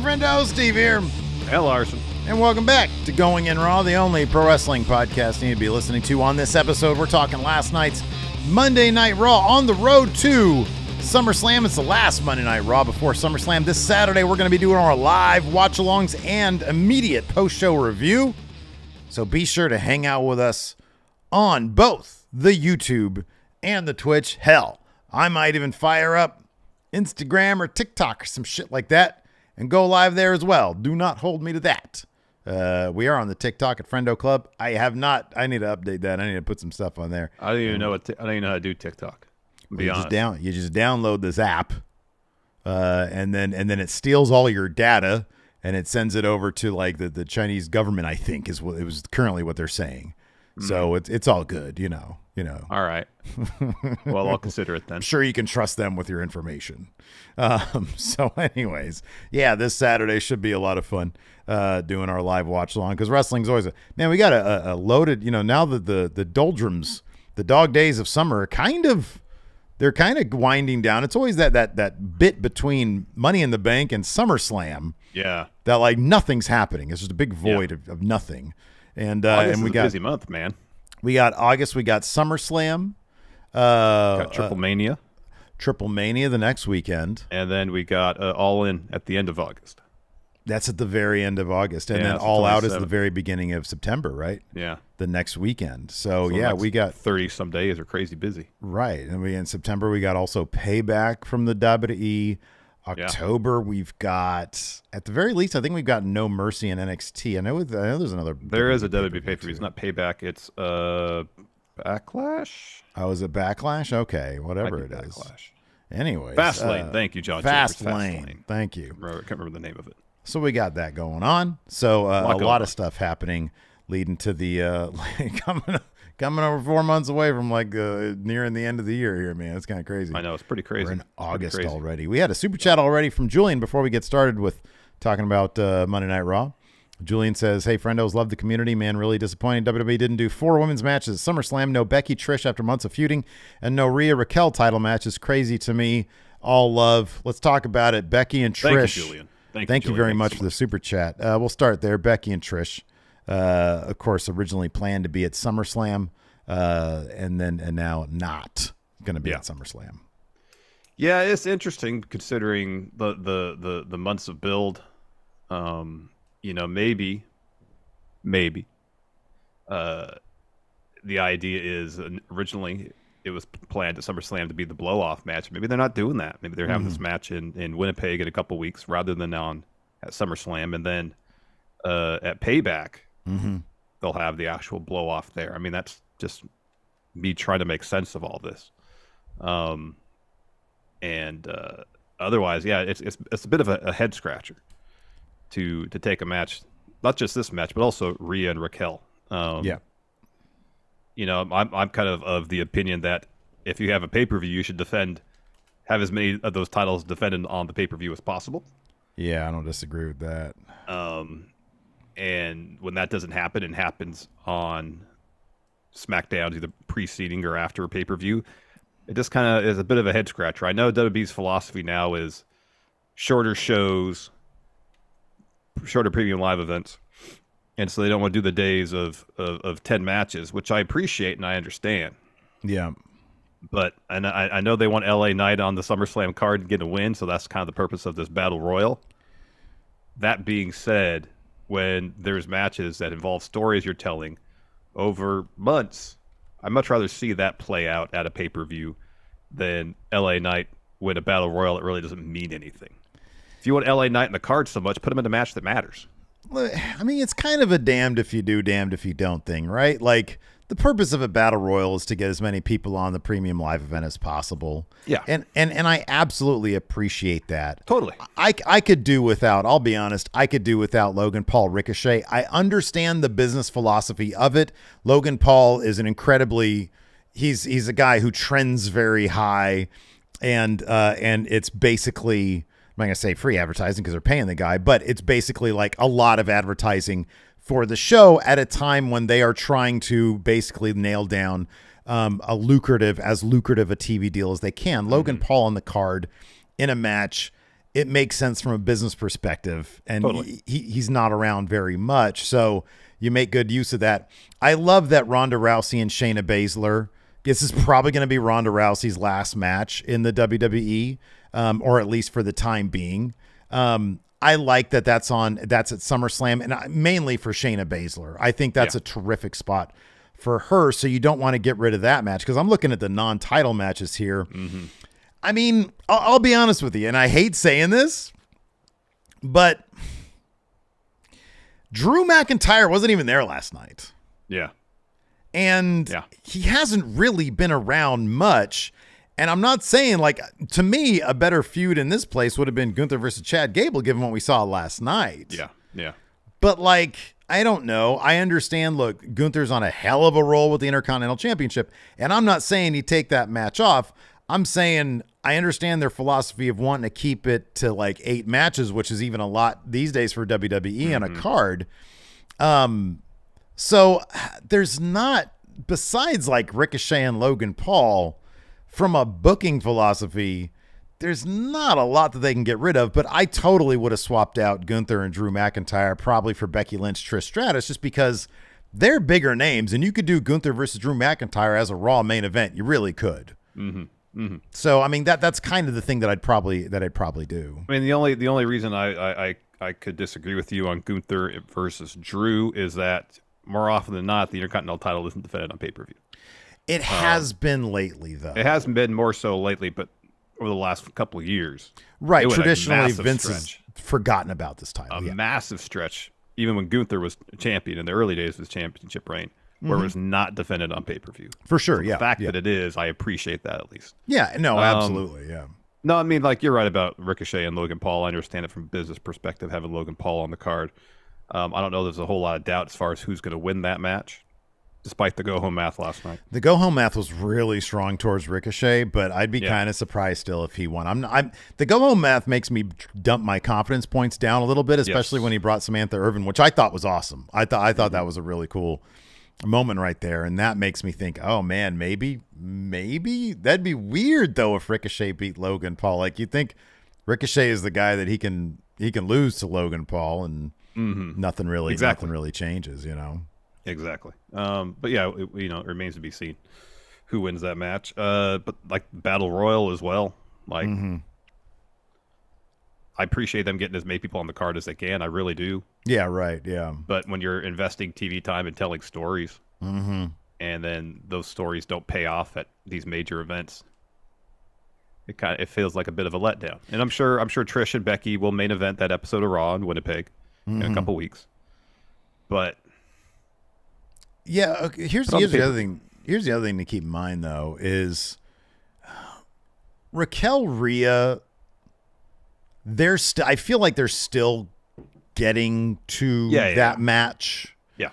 Friendo, Steve here. Hey, Larson. And welcome back to Going In Raw, the only pro wrestling podcast you need to be listening to. On this episode, we're talking last night's Monday Night Raw on the road to Summerslam. It's the last Monday Night Raw before Summerslam. This Saturday, we're going to be doing our live watch-alongs and immediate post-show review. So be sure to hang out with us on both the YouTube and the Twitch. Hell, I might even fire up Instagram or TikTok or some shit like that and go live there as well. Do not hold me to that. We are on the TikTok at Friendo Club. I have not. I need to update that. I need to put some stuff on there. I don't even know how to do TikTok. You just download this app, and then it steals all your data and it sends it over to like the Chinese government. I think is what it was currently what they're saying. So it's all good, you know. All right. Well, I'll consider it then. I'm sure you can trust them with your information. So anyways, yeah, this Saturday should be a lot of fun doing our live watch along because wrestling's always man, we got a loaded, now that the doldrums, the dog days of summer are they're kind of winding down. It's always that bit between Money in the Bank and SummerSlam. Yeah. That like nothing's happening. It's just a big void of nothing. And we got a busy month, man. We got August. We got SummerSlam. Got Triple Mania. Triple Mania the next weekend. And then we got All In at the end of August. That's at the very end of August. And then All Out is the very beginning of September, right? Yeah. The next weekend. So yeah, we got 30 some days are crazy busy. Right. And in September we got also Payback from the WWE. October, we've got, at the very least, I think we've got No Mercy in NXT. I know there's another. There is a WWE pay-per-view. It's not Payback. It's Backlash. Oh, is it Backlash? Okay, whatever it is. Backlash. Anyways. Fastlane. Thank you, John. Fastlane. Thank you. I can't remember the name of it. So we got that going on. So a lot of stuff happening leading to the coming over 4 months away from nearing the end of the year here, man. It's kind of crazy. I know, it's pretty crazy. We're in August already. We had a super chat already from Julian before we get started with talking about Monday Night Raw. Julian says, hey, friendos, love the community. Man, really disappointing. WWE didn't do 4 women's matches at SummerSlam. No Becky Trish after months of feuding. And no Rhea Raquel title match is crazy to me. All love. Let's talk about it. Becky and Trish. Thank you, Julian. Thank you very much for the super chat. We'll start there. Becky and Trish, of course, originally planned to be at SummerSlam. And now not going to be at SummerSlam. Yeah, it's interesting considering the months of build. Maybe the idea is originally it was planned at SummerSlam to be the blow-off match. Maybe they're not doing that. Maybe they're having this match in Winnipeg in a couple weeks rather than at SummerSlam, and then at Payback they'll have the actual blow-off there. I mean, that's just me trying to make sense of all this. Otherwise, yeah, it's a bit of a head scratcher to take a match, not just this match, but also Rhea and Raquel. I'm kind of the opinion that if you have a pay-per-view, you should have as many of those titles defended on the pay-per-view as possible. Yeah, I don't disagree with that. And when that doesn't happen and happens on SmackDown, either preceding or after a pay-per-view, it just kind of is a bit of a head scratcher. I know WWE's philosophy now is shorter shows, shorter premium live events, and so they don't want to do the days of 10 matches, which I appreciate and I understand. Yeah. But I know they want LA Knight on the SummerSlam card to get a win, so that's kind of the purpose of this Battle Royal. That being said, when there's matches that involve stories you're telling over months, I'd much rather see that play out at a pay-per-view than LA Knight win a Battle Royal that really doesn't mean anything. If you want LA Knight in the card so much, put him in a match that matters. I mean, it's kind of a damned if you do, damned if you don't thing, right? Like, the purpose of a battle royal is to get as many people on the premium live event as possible. Yeah. And I absolutely appreciate that. Totally. I could do without, I'll be honest, I could do without Logan Paul Ricochet. I understand the business philosophy of it. Logan Paul is an incredibly, he's a guy who trends very high, and it's basically, I'm not going to say free advertising because they're paying the guy, but it's basically like a lot of advertising for the show at a time when they are trying to basically nail down as lucrative a TV deal as they can. Logan Paul on the card in a match it makes sense from a business perspective, and Totally. he's not around very much, so you make good use of that. I love that Ronda Rousey and Shayna Baszler. This is probably going to be Ronda Rousey's last match in the WWE, or at least for the time being. I like that's at SummerSlam, and mainly for Shayna Baszler. I think that's a terrific spot for her, so you don't want to get rid of that match, because I'm looking at the non-title matches here. Mm-hmm. I mean, I'll be honest with you, and I hate saying this, but Drew McIntyre wasn't even there last night. Yeah. And he hasn't really been around much. And I'm not saying, like, to me, a better feud in this place would have been Gunther versus Chad Gable, given what we saw last night. Yeah. Yeah. But, like, I don't know. I understand, look, Gunther's on a hell of a roll with the Intercontinental Championship. And I'm not saying you take that match off. I'm saying I understand their philosophy of wanting to keep it to like 8 matches, which is even a lot these days for WWE on a card. So there's not, besides like Ricochet and Logan Paul, from a booking philosophy, there's not a lot that they can get rid of. But I totally would have swapped out Gunther and Drew McIntyre probably for Becky Lynch, Trish Stratus, just because they're bigger names, and you could do Gunther versus Drew McIntyre as a Raw main event. You really could. Mm-hmm. Mm-hmm. So I mean that's kind of the thing that I'd probably do. I mean the only reason I could disagree with you on Gunther versus Drew is that more often than not the Intercontinental title isn't defended on pay-per-view. It has been lately, though. It hasn't been more so lately, but over the last couple of years, right? Traditionally, Vince has forgotten about this title. A massive stretch, even when Gunther was champion in the early days of his championship reign. Where it was not defended on pay-per-view. For sure, so the fact that it is, I appreciate that at least. Yeah, no, absolutely, yeah. No, I mean, like, you're right about Ricochet and Logan Paul. I understand it from a business perspective, having Logan Paul on the card. I don't know there's a whole lot of doubt as far as who's going to win that match, despite the go-home math last night. The go-home math was really strong towards Ricochet, but I'd be kind of surprised still if he won. The go-home math makes me dump my confidence points down a little bit, especially when he brought Samantha Irvin, which I thought was awesome. I thought that was a really cool moment right there, and that makes me think, oh man, maybe that'd be weird though if Ricochet beat Logan Paul. Like, you think Ricochet is the guy that he can lose to Logan Paul, and nothing really changes, you know. Exactly. But yeah, it remains to be seen who wins that match. But like Battle Royal as well, like I appreciate them getting as many people on the card as they can. I really do. Yeah, right. Yeah. But when you're investing TV time and telling stories, and then those stories don't pay off at these major events, it feels like a bit of a letdown. And I'm sure Trish and Becky will main event that episode of Raw in Winnipeg in a couple weeks. But yeah, okay, here's the other thing. Here's the other thing to keep in mind though is Raquel Rhea. I feel like they're still getting to that match. Yeah.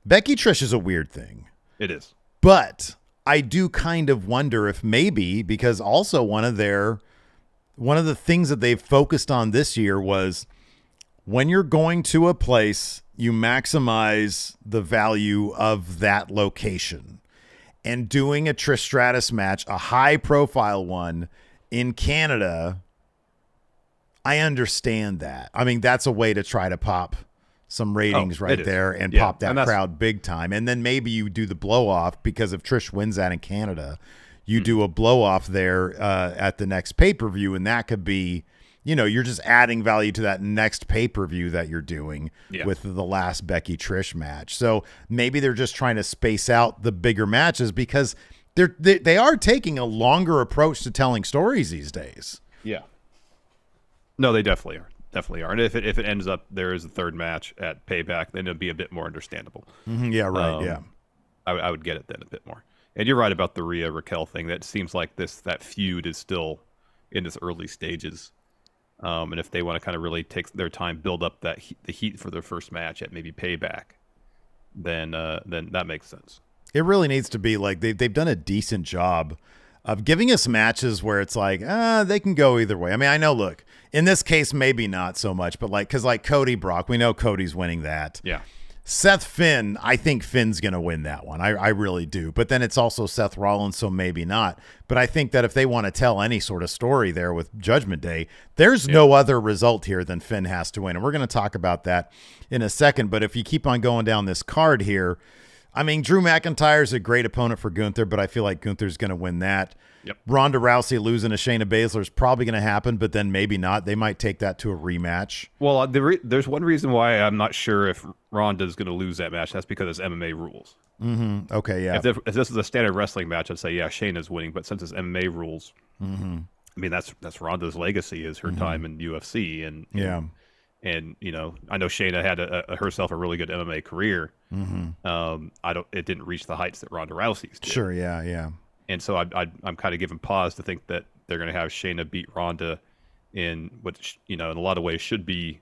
Becky Trish is a weird thing. It is. But I do kind of wonder if maybe, because also one of the things that they've focused on this year was when you're going to a place, you maximize the value of that location. And doing a Trish Stratus match, a high profile one in Canada, I understand that. I mean, that's a way to try to pop some ratings right there and pop that crowd big time. And then maybe you do the blow off, because if Trish wins that in Canada, you do a blow off there at the next pay-per-view. And that could be, you're just adding value to that next pay-per-view that you're doing with the last Becky Trish match. So maybe they're just trying to space out the bigger matches, because they are taking a longer approach to telling stories these days. Yeah. No, they definitely are. And if it ends up there is a third match at Payback, then it'll be a bit more understandable. Yeah, right. I would get it then a bit more. And you're right about the Rhea Raquel thing. That seems like that feud is still in its early stages. And if they want to kind of really take their time, build up the heat for their first match at maybe Payback, then that makes sense. It really needs to be like they've done a decent job of giving us matches where it's like, they can go either way. I mean, I know, look, in this case, maybe not so much, but because Cody Brock, we know Cody's winning that. Yeah. Seth Finn, I think Finn's going to win that one. I really do. But then it's also Seth Rollins, so maybe not. But I think that if they want to tell any sort of story there with Judgment Day, there's no other result here than Finn has to win. And we're going to talk about that in a second. But if you keep on going down this card here, I mean, Drew McIntyre's a great opponent for Gunther, but I feel like Gunther's going to win that. Yep. Ronda Rousey losing to Shayna Baszler is probably going to happen, but then maybe not. They might take that to a rematch. Well, there's one reason why I'm not sure if Ronda's going to lose that match. That's because it's MMA rules. Mm-hmm. Okay, yeah. If this is a standard wrestling match, I'd say, yeah, Shayna's winning. But since it's MMA rules, I mean, that's Ronda's legacy is her time in UFC. And you know, I know Shayna had herself a really good MMA career. It didn't reach the heights that Ronda Rousey's did. Sure, yeah. And so I'm kind of giving pause to think that they're going to have Shayna beat Ronda in what, you know, in a lot of ways should be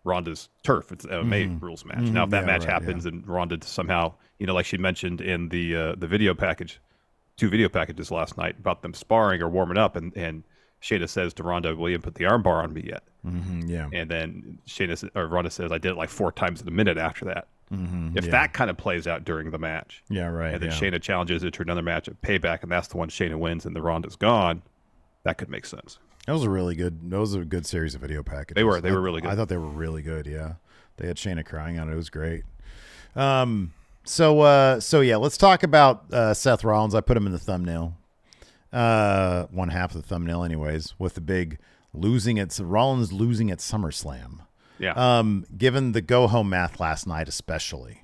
Ronda's turf. It's an MMA rules match. Now, if that match happens and Ronda somehow, you know, like she mentioned in the video package, 2 video packages last night about them sparring or warming up, and Shayna says to Ronda, "Well, you didn't put the armbar on me yet." And then Ronda says, "I did it like 4 times in a minute after that." If that kind of plays out during the match, and then Shayna challenges it to another match at Payback, and that's the one Shayna wins, and the Ronda's gone, that could make sense. That was a good series of video packages. They were really good. I thought they were really good. Yeah, they had Shayna crying on it. It was great. So yeah, let's talk about Seth Rollins. I put him in the thumbnail. One half of the thumbnail, anyways, with the big Rollins losing at SummerSlam. Yeah. Given the go-home math last night, especially,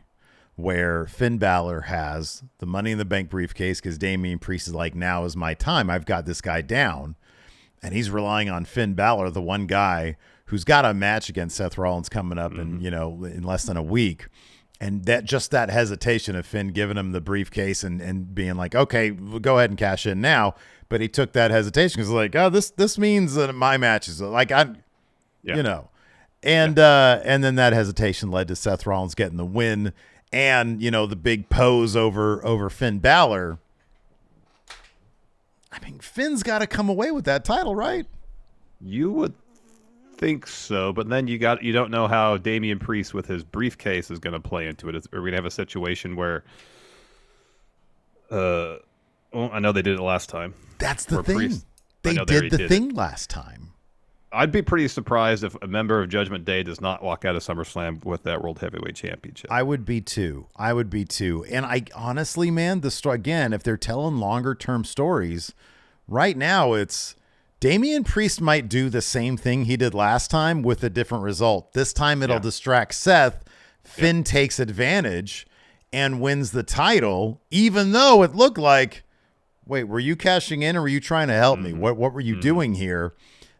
where Finn Balor has the Money in the Bank briefcase because Damian Priest is like, now is my time. I've got this guy down. And he's relying on Finn Balor, the one guy who's got a match against Seth Rollins coming up in less than a week. And that hesitation of Finn giving him the briefcase and being like, okay, we'll go ahead and cash in now. But he took that hesitation because like, oh, this means that my match is like, you know. And then that hesitation led to Seth Rollins getting the win and, you know, the big pose over Finn Balor. I mean, Finn's got to come away with that title, right? You would think so, but then you don't know how Damian Priest with his briefcase is going to play into it. Are we going to have a situation where I know they did it last time. That's the thing. They did the thing last time. I'd be pretty surprised if a member of Judgment Day does not walk out of SummerSlam with that World Heavyweight Championship. I would be too. And I honestly, man, again, if they're telling longer term stories, right now it's Damian Priest might do the same thing he did last time with a different result. This time it'll distract Seth. Finn takes advantage and wins the title, even though it looked like, wait, were you cashing in or were you trying to help me? What were you doing here?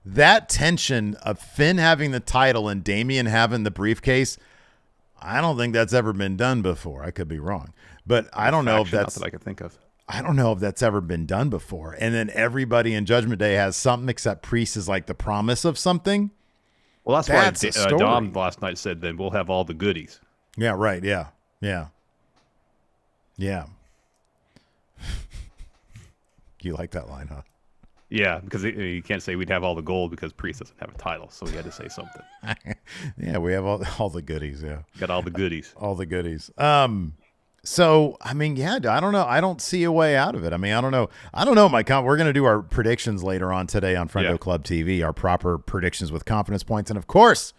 That tension of Finn having the title and Damian having the briefcase, I don't think that's ever been done before. I could be wrong, but I don't know if that's that I could think of. I don't know if that's ever been done before. And then everybody in Judgment Day has something except Priest is like the promise of something. Well, that's why Dom last night said then we'll have all the goodies. Yeah, right. Yeah. You like that line, huh? Yeah, because you can't say we'd have all the gold because Priest doesn't have a title, so we had to say something. Yeah, we have all the goodies. Yeah, got all the goodies. All the goodies. So I mean, yeah, I don't know. I don't see a way out of it. I mean, I don't know. We're gonna do our predictions later on today on Friendo Club TV. Our proper predictions with confidence points, and of course,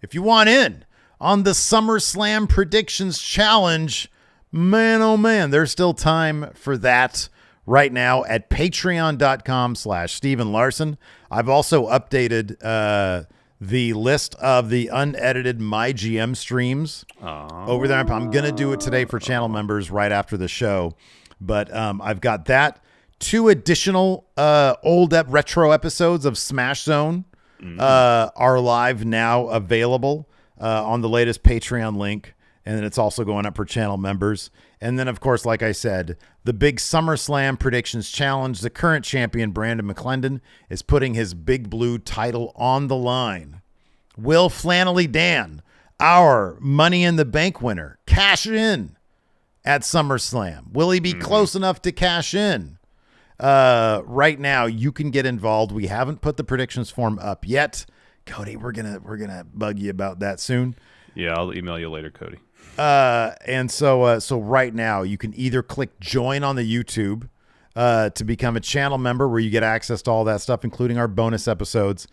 if you want in on the SummerSlam predictions challenge, man, oh man, there's still time for that. Right now at patreon.com/Steven Larson. I've also updated the list of the unedited MyGM streams over there. I'm going to do it today for channel members right after the show. But I've got that. 2 additional old retro episodes of Smash Zone are live now available on the latest Patreon link. And then it's also going up for channel members. And then, of course, like I said, the big SummerSlam predictions challenge. The current champion, Brandon McClendon, is putting his Big Blue title on the line. Will Flannelly Dan, our Money in the Bank winner, cash in at SummerSlam? Will he be close enough to cash in? Right now, you can get involved. We haven't put the predictions form up yet. Cody, we're gonna bug you about that soon. Yeah, I'll email you later, Cody. And so right now you can either click join on the YouTube to become a channel member where you get access to all that stuff, including our bonus episodes,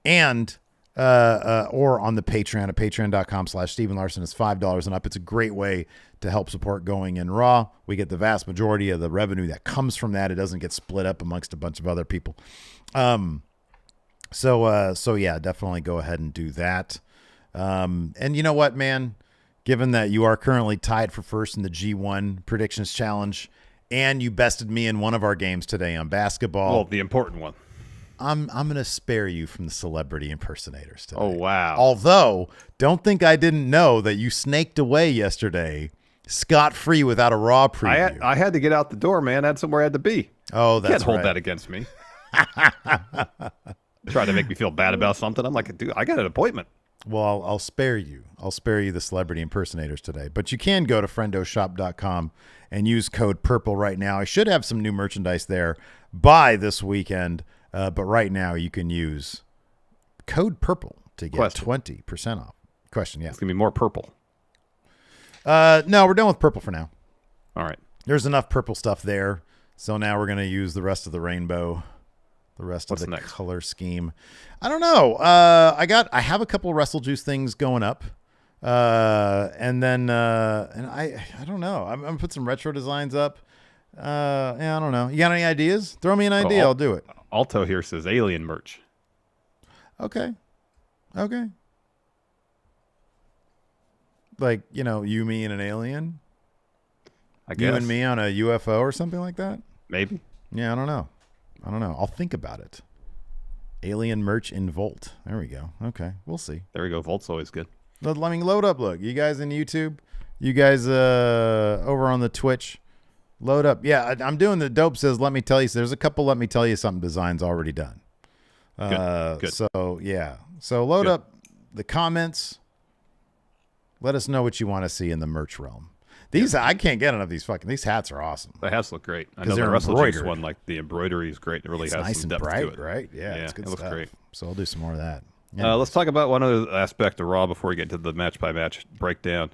and or on the Patreon at patreon.com/Steven Larson. It's $5 and up. It's a great way to help support Going In Raw. We get the vast majority of the revenue that comes from that. It doesn't get split up amongst a bunch of other people. So yeah, definitely go ahead and do that. And you know what, man? Given that you are currently tied for first in the G1 Predictions Challenge, and you bested me in one of our games today on basketball. Well, the important one. I'm going to spare you from the celebrity impersonators today. Oh, wow. Although, don't think I didn't know that you snaked away yesterday scot-free without a Raw preview. I had to get out the door, man. I had somewhere I had to be. Oh, that's You can't hold right. that against me. Try to make me feel bad about something. I'm like, dude, I got an appointment. Well, I'll spare you. I'll spare you the celebrity impersonators today. But you can go to friendoshop.com and use code PURPLE right now. I should have some new merchandise there by this weekend. But right now you can use code PURPLE to get 20% off. Question, yeah. It's going to be more purple. No, we're done with purple for now. All right. There's enough purple stuff there. So now we're going to use the rest of the rainbow. The rest of the next? color scheme. I don't know. I have a couple of Wrestle Juice things going up. And then I don't know. I'm gonna put some retro designs up. Yeah, I don't know. You got any ideas? Throw me an idea. I'll do it. Alto here says alien merch. Okay. Like, you, me, and an alien? I guess. You and me on a UFO or something like that? Maybe. Yeah, I don't know. I'll think about it. Alien merch in Volt. There we go. Okay, we'll see. There we go. Volt's always good. Load up. Look, you guys in YouTube, you guys over on the Twitch, load up. Yeah, I'm doing the dope says, let me tell you. So there's a couple let me tell you something designs already done. Good. So, yeah. So load up the comments. Let us know what you want to see in the merch realm. I can't get enough of these hats are awesome. The hats look great. I know they're the Wrestle Juice embroidered. one, like the embroidery is great. It really It's has nice some and depth bright, to it. right? Yeah, it's good it looks stuff. great. So I'll do some more of that. Let's talk about one other aspect of Raw before we get to the match-by-match breakdown.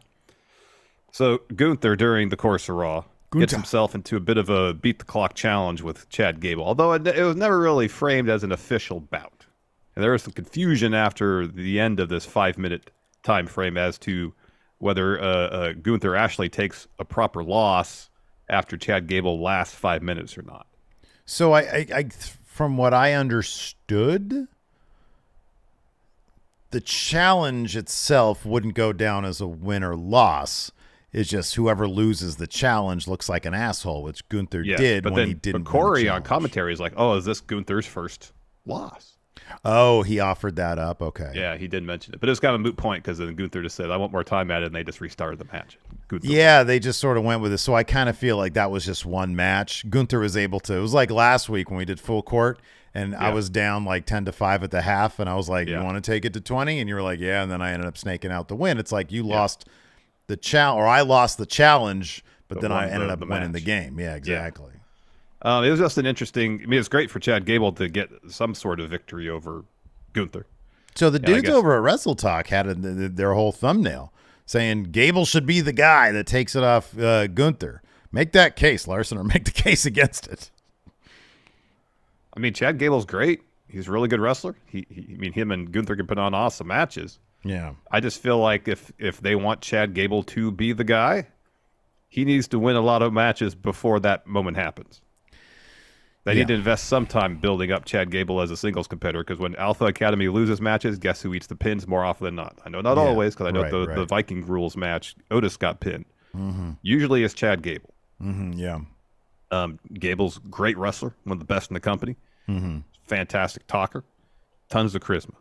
So Gunther, during the course of Raw, gets himself into a bit of a beat-the-clock challenge with Chad Gable, although it was never really framed as an official bout. And there was some confusion after the end of this 5-minute time frame as to whether Gunther actually takes a proper loss after Chad Gable lasts 5 minutes or not. So I from what I understood, the challenge itself wouldn't go down as a win or loss. It's just whoever loses the challenge looks like an asshole, which Gunther did when he didn't. But Corey win the on commentary is like, "Oh, is this Gunther's first loss?" Oh, he offered that up. Okay. Yeah, he did mention it, but it was kind of a moot point because then Gunther just said, "I want more time at it," and they just restarted the match. Yeah, they just sort of went with it. So I kind of feel like that was just one match. Gunther was able to. It was like last week when we did full court, and I was down like 10-5 at the half, and I was like, "You want to take it to 20?" And you were like, "Yeah." And then I ended up snaking out the win. It's like you lost the challenge, or I lost the challenge, but then I ended up winning the game. Yeah, exactly. Yeah. It was just an interesting. I mean, it's great for Chad Gable to get some sort of victory over Gunther. So the dudes over at Wrestle Talk had their whole thumbnail saying Gable should be the guy that takes it off Gunther. Make that case, Larson, or make the case against it. I mean, Chad Gable's great. He's a really good wrestler. Him and Gunther can put on awesome matches. Yeah. I just feel like if they want Chad Gable to be the guy, he needs to win a lot of matches before that moment happens. They need to invest some time building up Chad Gable as a singles competitor, because when Alpha Academy loses matches, guess who eats the pins more often than not? I know not always, because I know the Viking rules match, Otis got pinned. Mm-hmm. Usually it's Chad Gable. Mm-hmm, yeah. Gable's a great wrestler, one of the best in the company. Mm-hmm. Fantastic talker. Tons of charisma.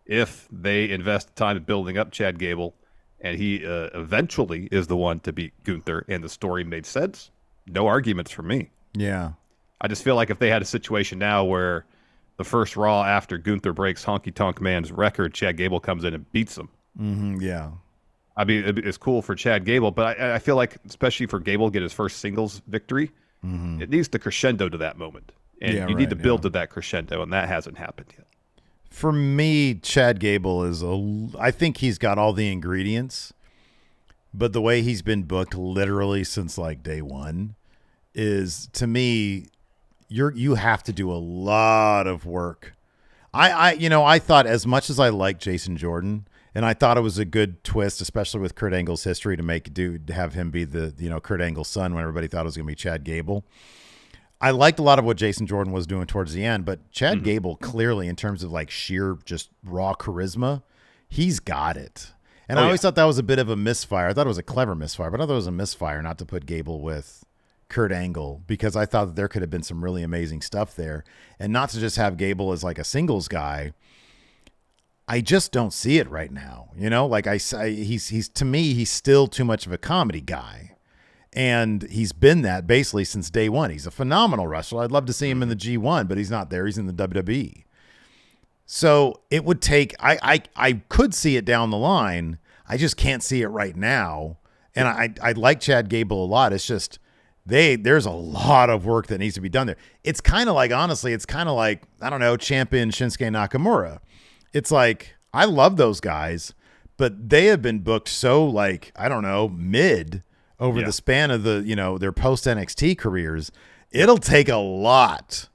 If they invest time in building up Chad Gable, and he eventually is the one to beat Gunther, and the story made sense, no arguments from me. Yeah. I just feel like if they had a situation now where the first Raw after Gunther breaks Honky Tonk Man's record, Chad Gable comes in and beats him. Mm-hmm, yeah. I mean, it's cool for Chad Gable, but I feel like, especially for Gable to get his first singles victory, it needs to crescendo to that moment. And you need to build to that crescendo, and that hasn't happened yet. For me, Chad Gable I think he's got all the ingredients, but the way he's been booked literally since like day one is, to me, you have to do a lot of work. I thought, as much as I like Jason Jordan, and I thought it was a good twist, especially with Kurt Angle's history, to have him be the Kurt Angle's son when everybody thought it was going to be Chad Gable. I liked a lot of what Jason Jordan was doing towards the end, but Chad Gable clearly, in terms of like sheer just raw charisma, he's got it. And I always thought that was a bit of a misfire. I thought it was a clever misfire, but I thought it was a misfire not to put Gable with Kurt Angle, because I thought that there could have been some really amazing stuff there, and not to just have Gable as like a singles guy. I just don't see it right now. Like he's to me, he's still too much of a comedy guy. And he's been that basically since day one. He's a phenomenal wrestler. I'd love to see him in the G1, but he's not there. He's in the WWE. So it would take, I could see it down the line. I just can't see it right now. And I like Chad Gable a lot. It's just, there's a lot of work that needs to be done there. It's kind of like, honestly, I don't know, champion Shinsuke Nakamura. It's like, I love those guys, but they have been booked so like, I don't know, mid over the span of their post NXT careers. It'll take a lot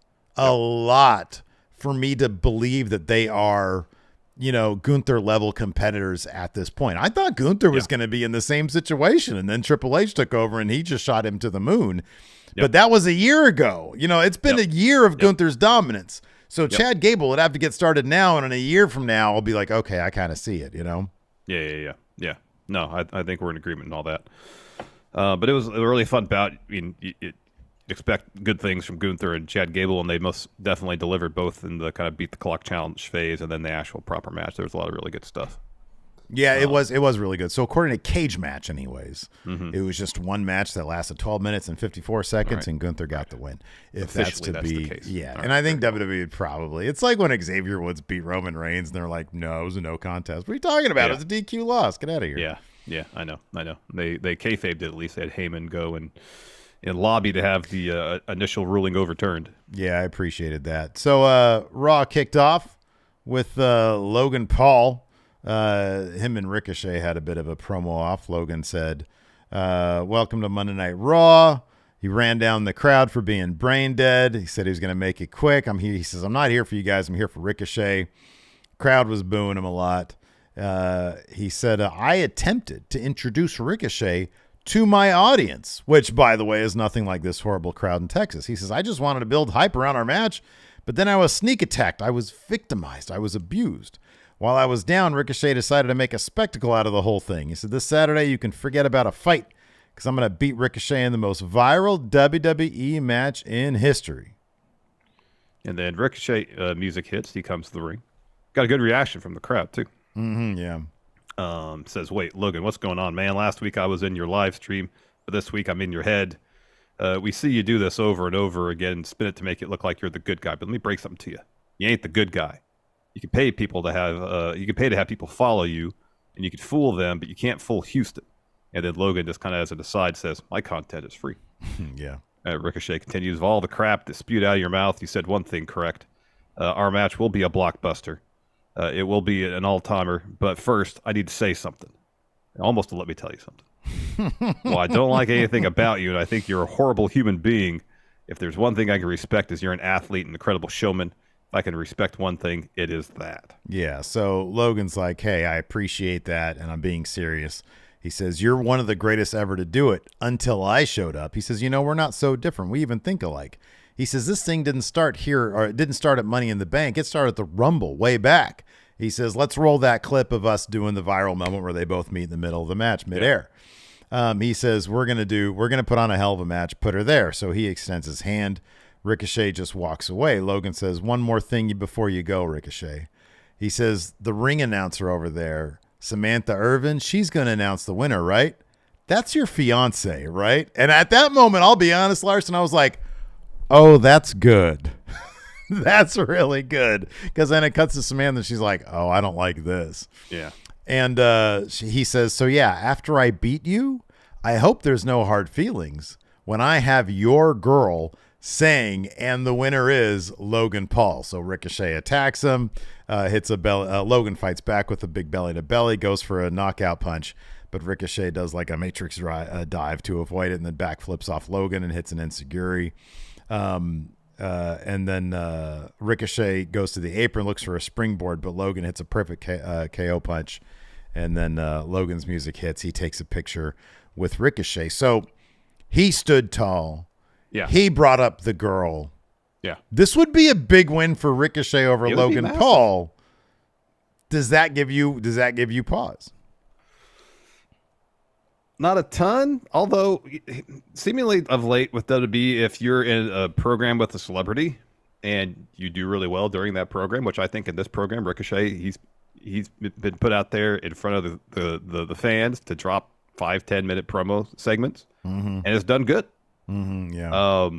for me to believe that they are, Gunther level competitors at this point. I thought Gunther was going to be in the same situation, and then Triple H took over and he just shot him to the moon. But that was a year ago. It's been a year of Gunther's dominance. So Chad Gable would have to get started now, and in a year from now, I'll be like, okay, I kind of see it, Yeah. No, I think we're in agreement on all that. But it was a really fun bout. I mean, you expect good things from Gunther and Chad Gable, and they most definitely delivered, both in the kind of beat the clock challenge phase and then the actual proper match. There was a lot of really good stuff. Yeah, it was really good. So according to Cage Match, anyways, it was just one match that lasted 12 minutes and 54 seconds, and Gunther got the win. If that's to be, the case. And I think WWE would probably. It's like when Xavier Woods beat Roman Reigns, and they're like, "No, it was a no contest." What are you talking about? It was a DQ loss. Get out of here. Yeah, I know. They kayfabed it at least. They had Heyman go and lobby to have the initial ruling overturned. Yeah, I appreciated that. So Raw kicked off with Logan Paul. Him and Ricochet had a bit of a promo off. Logan said, welcome to Monday Night Raw. He ran down the crowd for being brain dead. He said he was going to make it quick. He says, I'm not here for you guys. I'm here for Ricochet. Crowd was booing him a lot. He said, I attempted to introduce Ricochet to my audience, which, by the way, is nothing like this horrible crowd in Texas. He says, I just wanted to build hype around our match, but then I was sneak attacked. I was victimized. I was abused. While I was down, Ricochet decided to make a spectacle out of the whole thing. He said, this Saturday you can forget about a fight because I'm going to beat Ricochet in the most viral WWE match in history. And then Ricochet music hits. He comes to the ring. Got a good reaction from the crowd, too. Yeah. Says, wait, Logan, what's going on, man? Last week I was in your live stream, but this week I'm in your head. We see you do this over and over again, spin it to make it look like you're the good guy. But let me break something to you. You ain't the good guy. You can pay people to have, you can pay to have people follow you, and you can fool them, but you can't fool Houston. And then Logan just kind of as an aside says, my content is free. Yeah. Ricochet continues, of all the crap that spewed out of your mouth, you said one thing correct. Our match will be a blockbuster. It will be an all-timer, but first, I need to say something. Almost to let me tell you something. Well, I don't like anything about you, and I think you're a horrible human being. If there's one thing I can respect is you're an athlete and an incredible showman. If I can respect one thing, it is that. Yeah, so Logan's like, hey, I appreciate that, and I'm being serious. He says, you're one of the greatest ever to do it until I showed up. He says, we're not so different. We even think alike. He says, this thing didn't start here, or it didn't start at Money in the Bank. It started at the Rumble way back. He says, let's roll that clip of us doing the viral moment where they both meet in the middle of the match, midair. Yeah. He says, we're going to put on a hell of a match, put her there. So he extends his hand. Ricochet just walks away. Logan says, one more thing before you go, Ricochet. He says, the ring announcer over there, Samantha Irvin, she's going to announce the winner, right? That's your fiance, right? And at that moment, I'll be honest, Larson, I was like, oh, that's good. That's really good. Because then it cuts to Samantha. She's like, oh, I don't like this. Yeah. And he says, so yeah, after I beat you, I hope there's no hard feelings when I have your girl saying, and the winner is Logan Paul. So Ricochet attacks him, hits a belly. Logan fights back with a big belly to belly, goes for a knockout punch, but Ricochet does like a Matrix dive to avoid it, and then backflips off Logan and hits an enziguri. And then Ricochet goes to the apron, looks for a springboard, but Logan hits a perfect KO punch. And then Logan's music hits. He takes a picture with Ricochet. So he stood tall. Yeah. He brought up the girl. Yeah. This would be a big win for Ricochet over Logan Paul. Does that give you pause? Not a ton, although seemingly of late with WWE, if you're in a program with a celebrity and you do really well during that program, which I think in this program, Ricochet, he's been put out there in front of the fans to drop 5-10 minute promo segments, and it's done good. Yeah.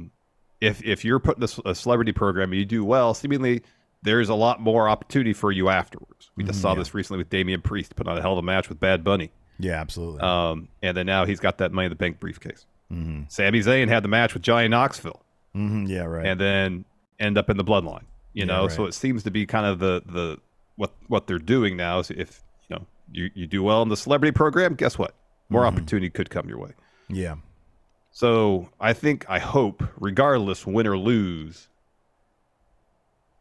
If you're put in a celebrity program and you do well, seemingly there's a lot more opportunity for you afterwards. We just saw this recently with Damian Priest put on a hell of a match with Bad Bunny. Yeah, absolutely. And then now he's got that Money in the Bank briefcase. Sami Zayn had the match with Johnny Knoxville. Yeah, right. And then end up in the bloodline. You know, so it seems to be kind of the what they're doing now is if you do well in the celebrity program, guess what? More opportunity could come your way. Yeah. So I hope, regardless, win or lose,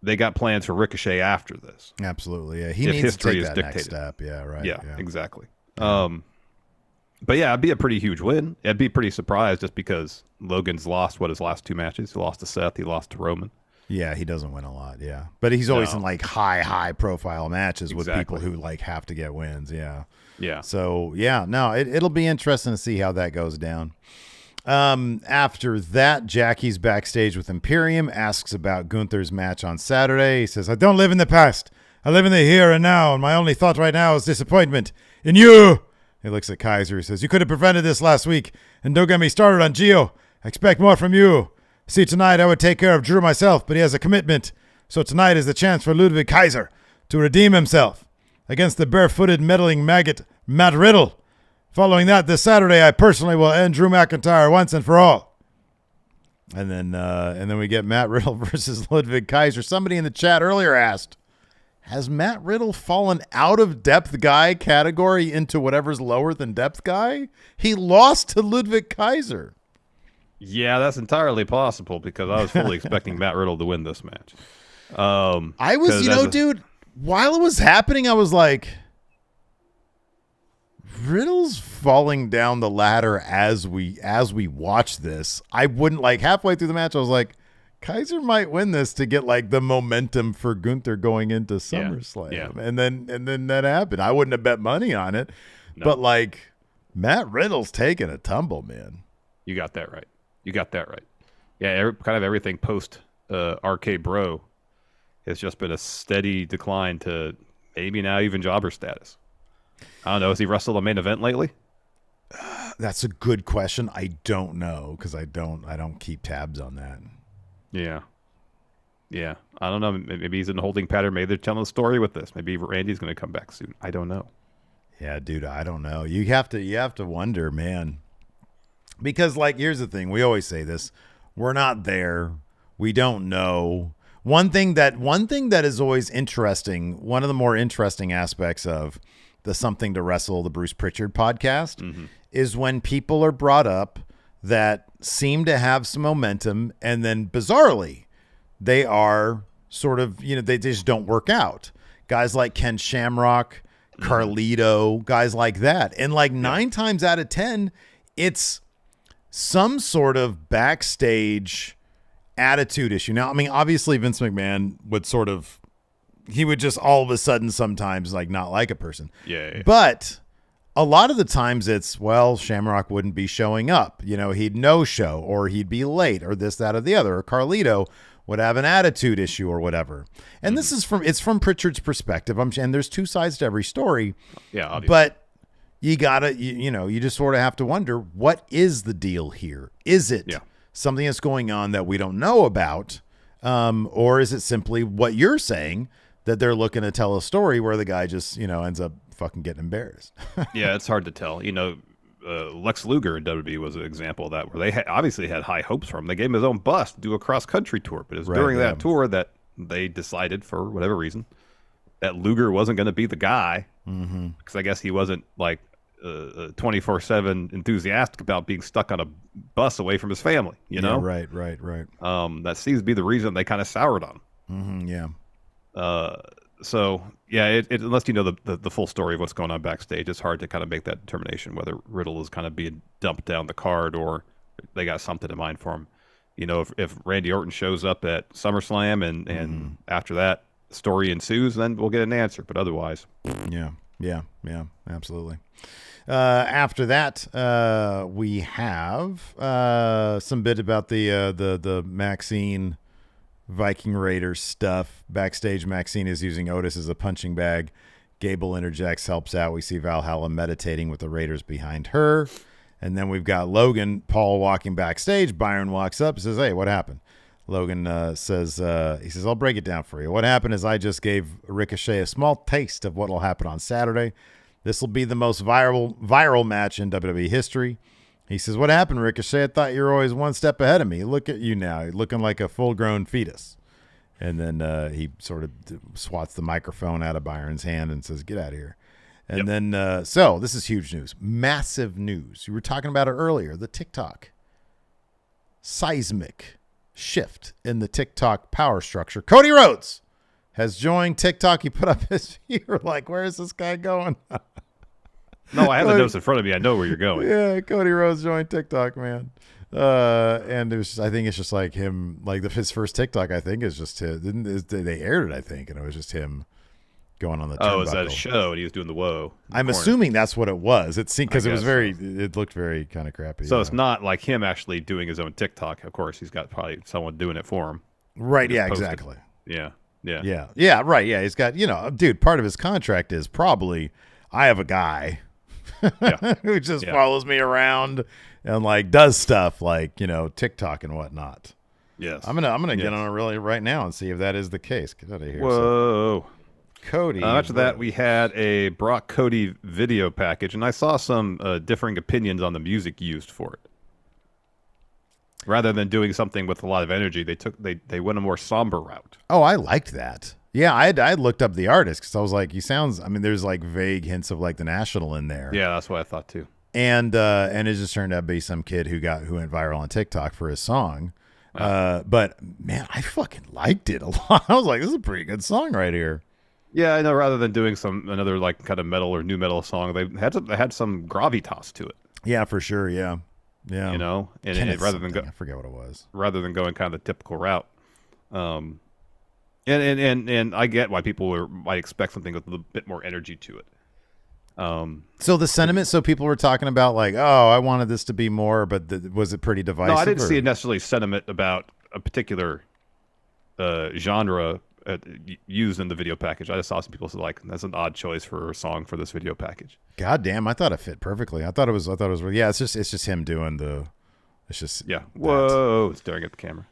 they got plans for Ricochet after this. Absolutely. Yeah. He needs to take that next step. Yeah, right. Yeah. Exactly. But yeah, it'd be a pretty huge win. I'd be pretty surprised just because Logan's lost his last two matches. He lost to Seth. He lost to Roman. Yeah, he doesn't win a lot. Yeah, but he's always in like high profile matches with people who like have to get wins. Yeah. Yeah. So yeah, no, it'll be interesting to see how that goes down. After that, Jackie's backstage with Imperium, asks about Gunther's match on Saturday. He says, "I don't live in the past. I live in the here and now, and my only thought right now is disappointment in you." He looks at Kaiser. He says, "You could have prevented this last week, and don't get me started on Gio. I expect more from you. See, tonight I would take care of Drew myself, but he has a commitment. So tonight is the chance for Ludwig Kaiser to redeem himself against the barefooted meddling maggot Matt Riddle. Following that, this Saturday, I personally will end Drew McIntyre once and for all." And then we get Matt Riddle versus Ludwig Kaiser. Somebody in the chat earlier asked, has Matt Riddle fallen out of depth guy category into whatever's lower than depth guy? He lost to Ludwig Kaiser. Yeah, that's entirely possible because I was fully expecting Matt Riddle to win this match. I was, dude, while it was happening, I was like, Riddle's falling down the ladder as we watch this. I wouldn't like halfway through the match. I was like, Kaiser might win this to get like the momentum for Gunther going into SummerSlam. Yeah. And then that happened. I wouldn't have bet money on it, but like Matt Riddle's taking a tumble, man. You got that right. Yeah, kind of everything post RK Bro has just been a steady decline to maybe now even jobber status. I don't know. Has he wrestled a main event lately? That's a good question. I don't know because I don't keep tabs on that. Yeah. I don't know. Maybe he's in a holding pattern. Maybe they're telling a story with this. Maybe Randy's going to come back soon. I don't know. Yeah, dude, I don't know. You have to wonder, man. Because like, here's the thing. We always say this. We're not there. We don't know. One thing that is always interesting, one of the more interesting aspects of the Something to Wrestle, the Bruce Pritchard podcast, is when people are brought up that seem to have some momentum, and then bizarrely, they are sort of, they just don't work out. Guys like Ken Shamrock, Carlito, guys like that. And like 9 times out of 10, it's some sort of backstage attitude issue. Now, I mean, obviously Vince McMahon he would just all of a sudden sometimes like not like a person. Yeah. But a lot of the times it's, well, Shamrock wouldn't be showing up. He'd no show, or he'd be late, or this, that, or the other. Or Carlito would have an attitude issue or whatever. And this is from Pritchard's perspective. And there's two sides to every story. Yeah, obviously. But you gotta, you just sort of have to wonder, what is the deal here? Is it something that's going on that we don't know about? Or is it simply what you're saying, that they're looking to tell a story where the guy just, ends up fucking getting embarrassed? Yeah, it's hard to tell. Lex Luger in WWE was an example of that, where they obviously had high hopes for him. They gave him his own bus to do a cross-country tour, but it was during that tour that they decided, for whatever reason, that Luger wasn't going to be the guy, because I guess he wasn't like 24/7 enthusiastic about being stuck on a bus away from his family. You know, right. That seems to be the reason they kind of soured on him. So yeah, unless you know the full story of what's going on backstage, it's hard to kind of make that determination whether Riddle is kind of being dumped down the card or they got something in mind for him. You know, if Randy Orton shows up at SummerSlam and after that story ensues, then we'll get an answer. But otherwise, yeah, absolutely. After that, we have some bit about the Maxine Viking Raiders stuff. Backstage, Maxine is using Otis as a punching bag. Gable interjects, helps out. We see Valhalla meditating with the Raiders behind her. And then we've got Logan Paul walking backstage. Byron walks up and says, "Hey, what happened?" Logan says, "I'll break it down for you. What happened is I just gave Ricochet a small taste of what will happen on Saturday. This will be the most viral match in WWE history." He says, "What happened, Ricochet? I thought you were always one step ahead of me. Look at you now. You're looking like a full-grown fetus." And then he sort of swats the microphone out of Byron's hand and says, "Get out of here." And then, so this is huge news. Massive news. You were talking about it earlier, the TikTok. Seismic shift in the TikTok power structure. Cody Rhodes has joined TikTok. He put up his, you were like, where is this guy going? No, I have the notes in front of me. I know where you're going. Yeah, Cody Rhodes joined TikTok, man. And it was just, I think it's just like him, like his first TikTok, I think, is just they aired it, I think, and it was just him going on the turnbuckle. Oh, is that a show? And he was doing the whoa. I'm assuming that's what it was. It seemed, because it was it looked very kind of crappy. So it's not like him actually doing his own TikTok. Of course, he's got probably someone doing it for him. Right. Yeah, exactly. Yeah. Right. Yeah. He's got, dude, part of his contract is probably, I have a guy who just follows me around and like does stuff like, TikTok and whatnot. Yes. I'm gonna get on it really right now and see if that is the case. Get out of here. Whoa. So, Cody. After that, we had a Brock Cody video package, and I saw some differing opinions on the music used for it. Rather than doing something with a lot of energy, they went a more somber route. Oh, I liked that. Yeah, I looked up the artist because I was like, there's like vague hints of like the National in there. Yeah, that's what I thought too. And it just turned out to be some kid who went viral on TikTok for his song. But man, I fucking liked it a lot. I was like, this is a pretty good song right here. Yeah, I know. Rather than doing another like kind of metal or new metal song, they had some gravitas to it. Yeah, for sure. Yeah. And rather than I forget what it was. Rather than going kind of the typical route, and I get why people might expect something with a little bit more energy to it. So the sentiment, so people were talking about like, oh, I wanted this to be more, but was it pretty divisive? No, I didn't see necessarily sentiment about a particular genre used in the video package. I just saw some people say like, that's an odd choice for a song for this video package. God damn, I thought it fit perfectly. I thought it was yeah, it's just him doing whoa, staring at the camera.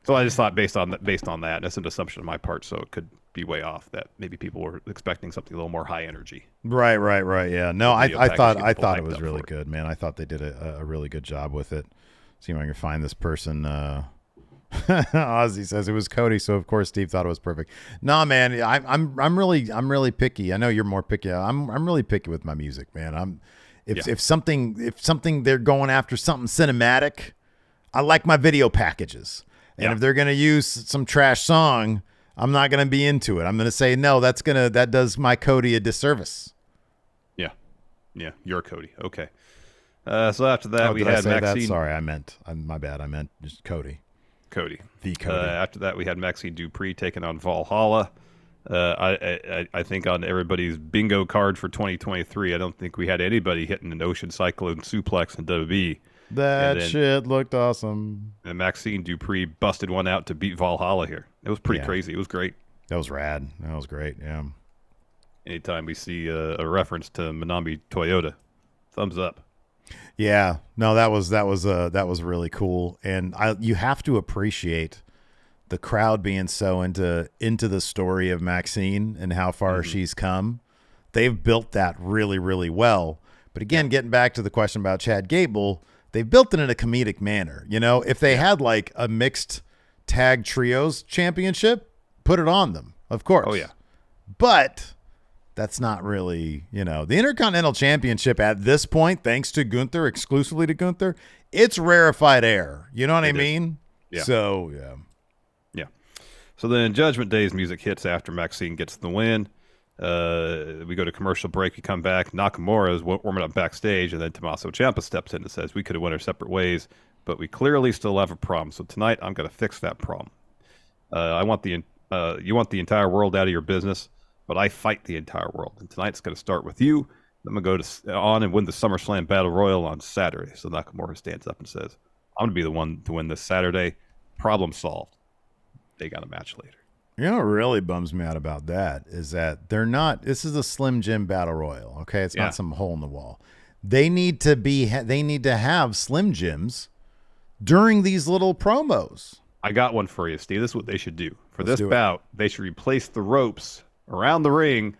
So I just thought based on that, and it's an assumption on my part, so it could be way off, that maybe people were expecting something a little more high energy. Right. Yeah. No, I thought it was really good, man. I thought they did a really good job with it. See if I can find this person. Ozzy says it was Cody, so of course Steve thought it was perfect. No, man, I'm really picky. I know you're more picky. I'm really picky with my music, man. If something they're going after something cinematic, I like my video packages. And if they're gonna use some trash song, I'm not gonna be into it. I'm gonna say no. That does my Cody a disservice. Yeah, you're Cody. Okay. So after that, we had Maxine. Sorry, my bad. I meant just Cody. The Cody. After that, we had Maxine Dupree taking on Valhalla. I think on everybody's bingo card for 2023, I don't think we had anybody hitting an Ocean Cyclone suplex in WWE. That shit looked awesome. And Maxine Dupree busted one out to beat Valhalla here. It was pretty crazy. It was great. That was rad. That was great. Yeah. Anytime we see a reference to Minami Toyota, thumbs up. Yeah. No, that was really cool. And you have to appreciate the crowd being so into the story of Maxine and how far she's come. They've built that really, really well. But again, getting back to the question about Chad Gable, they've built it in a comedic manner. You know, if they had like a mixed tag trios championship, put it on them, of course. Oh, yeah. But that's not really, you know, the Intercontinental Championship at this point, thanks to Gunther, exclusively to Gunther, it's rarefied air. You know what I mean? Yeah. So, yeah. Yeah. So then Judgment Day's music hits after Maxine gets the win. We go to commercial break. We come back. Nakamura is warming up backstage, and then Tommaso Ciampa steps in and says, we could have went our separate ways, but we clearly still have a problem. So tonight, I'm going to fix that problem. You want the entire world out of your business, but I fight the entire world. And tonight's going to start with you. I'm going to go on and win the SummerSlam Battle Royal on Saturday. So Nakamura stands up and says, I'm going to be the one to win this Saturday. Problem solved. They got a match later. You know what really bums me out about that is that they're not. This is a Slim Jim Battle Royal. Okay, it's not some hole in the wall. They need to be. They need to have Slim Jims during these little promos. I got one for you, Steve. This is what they should do for this bout. They should replace the ropes around the ring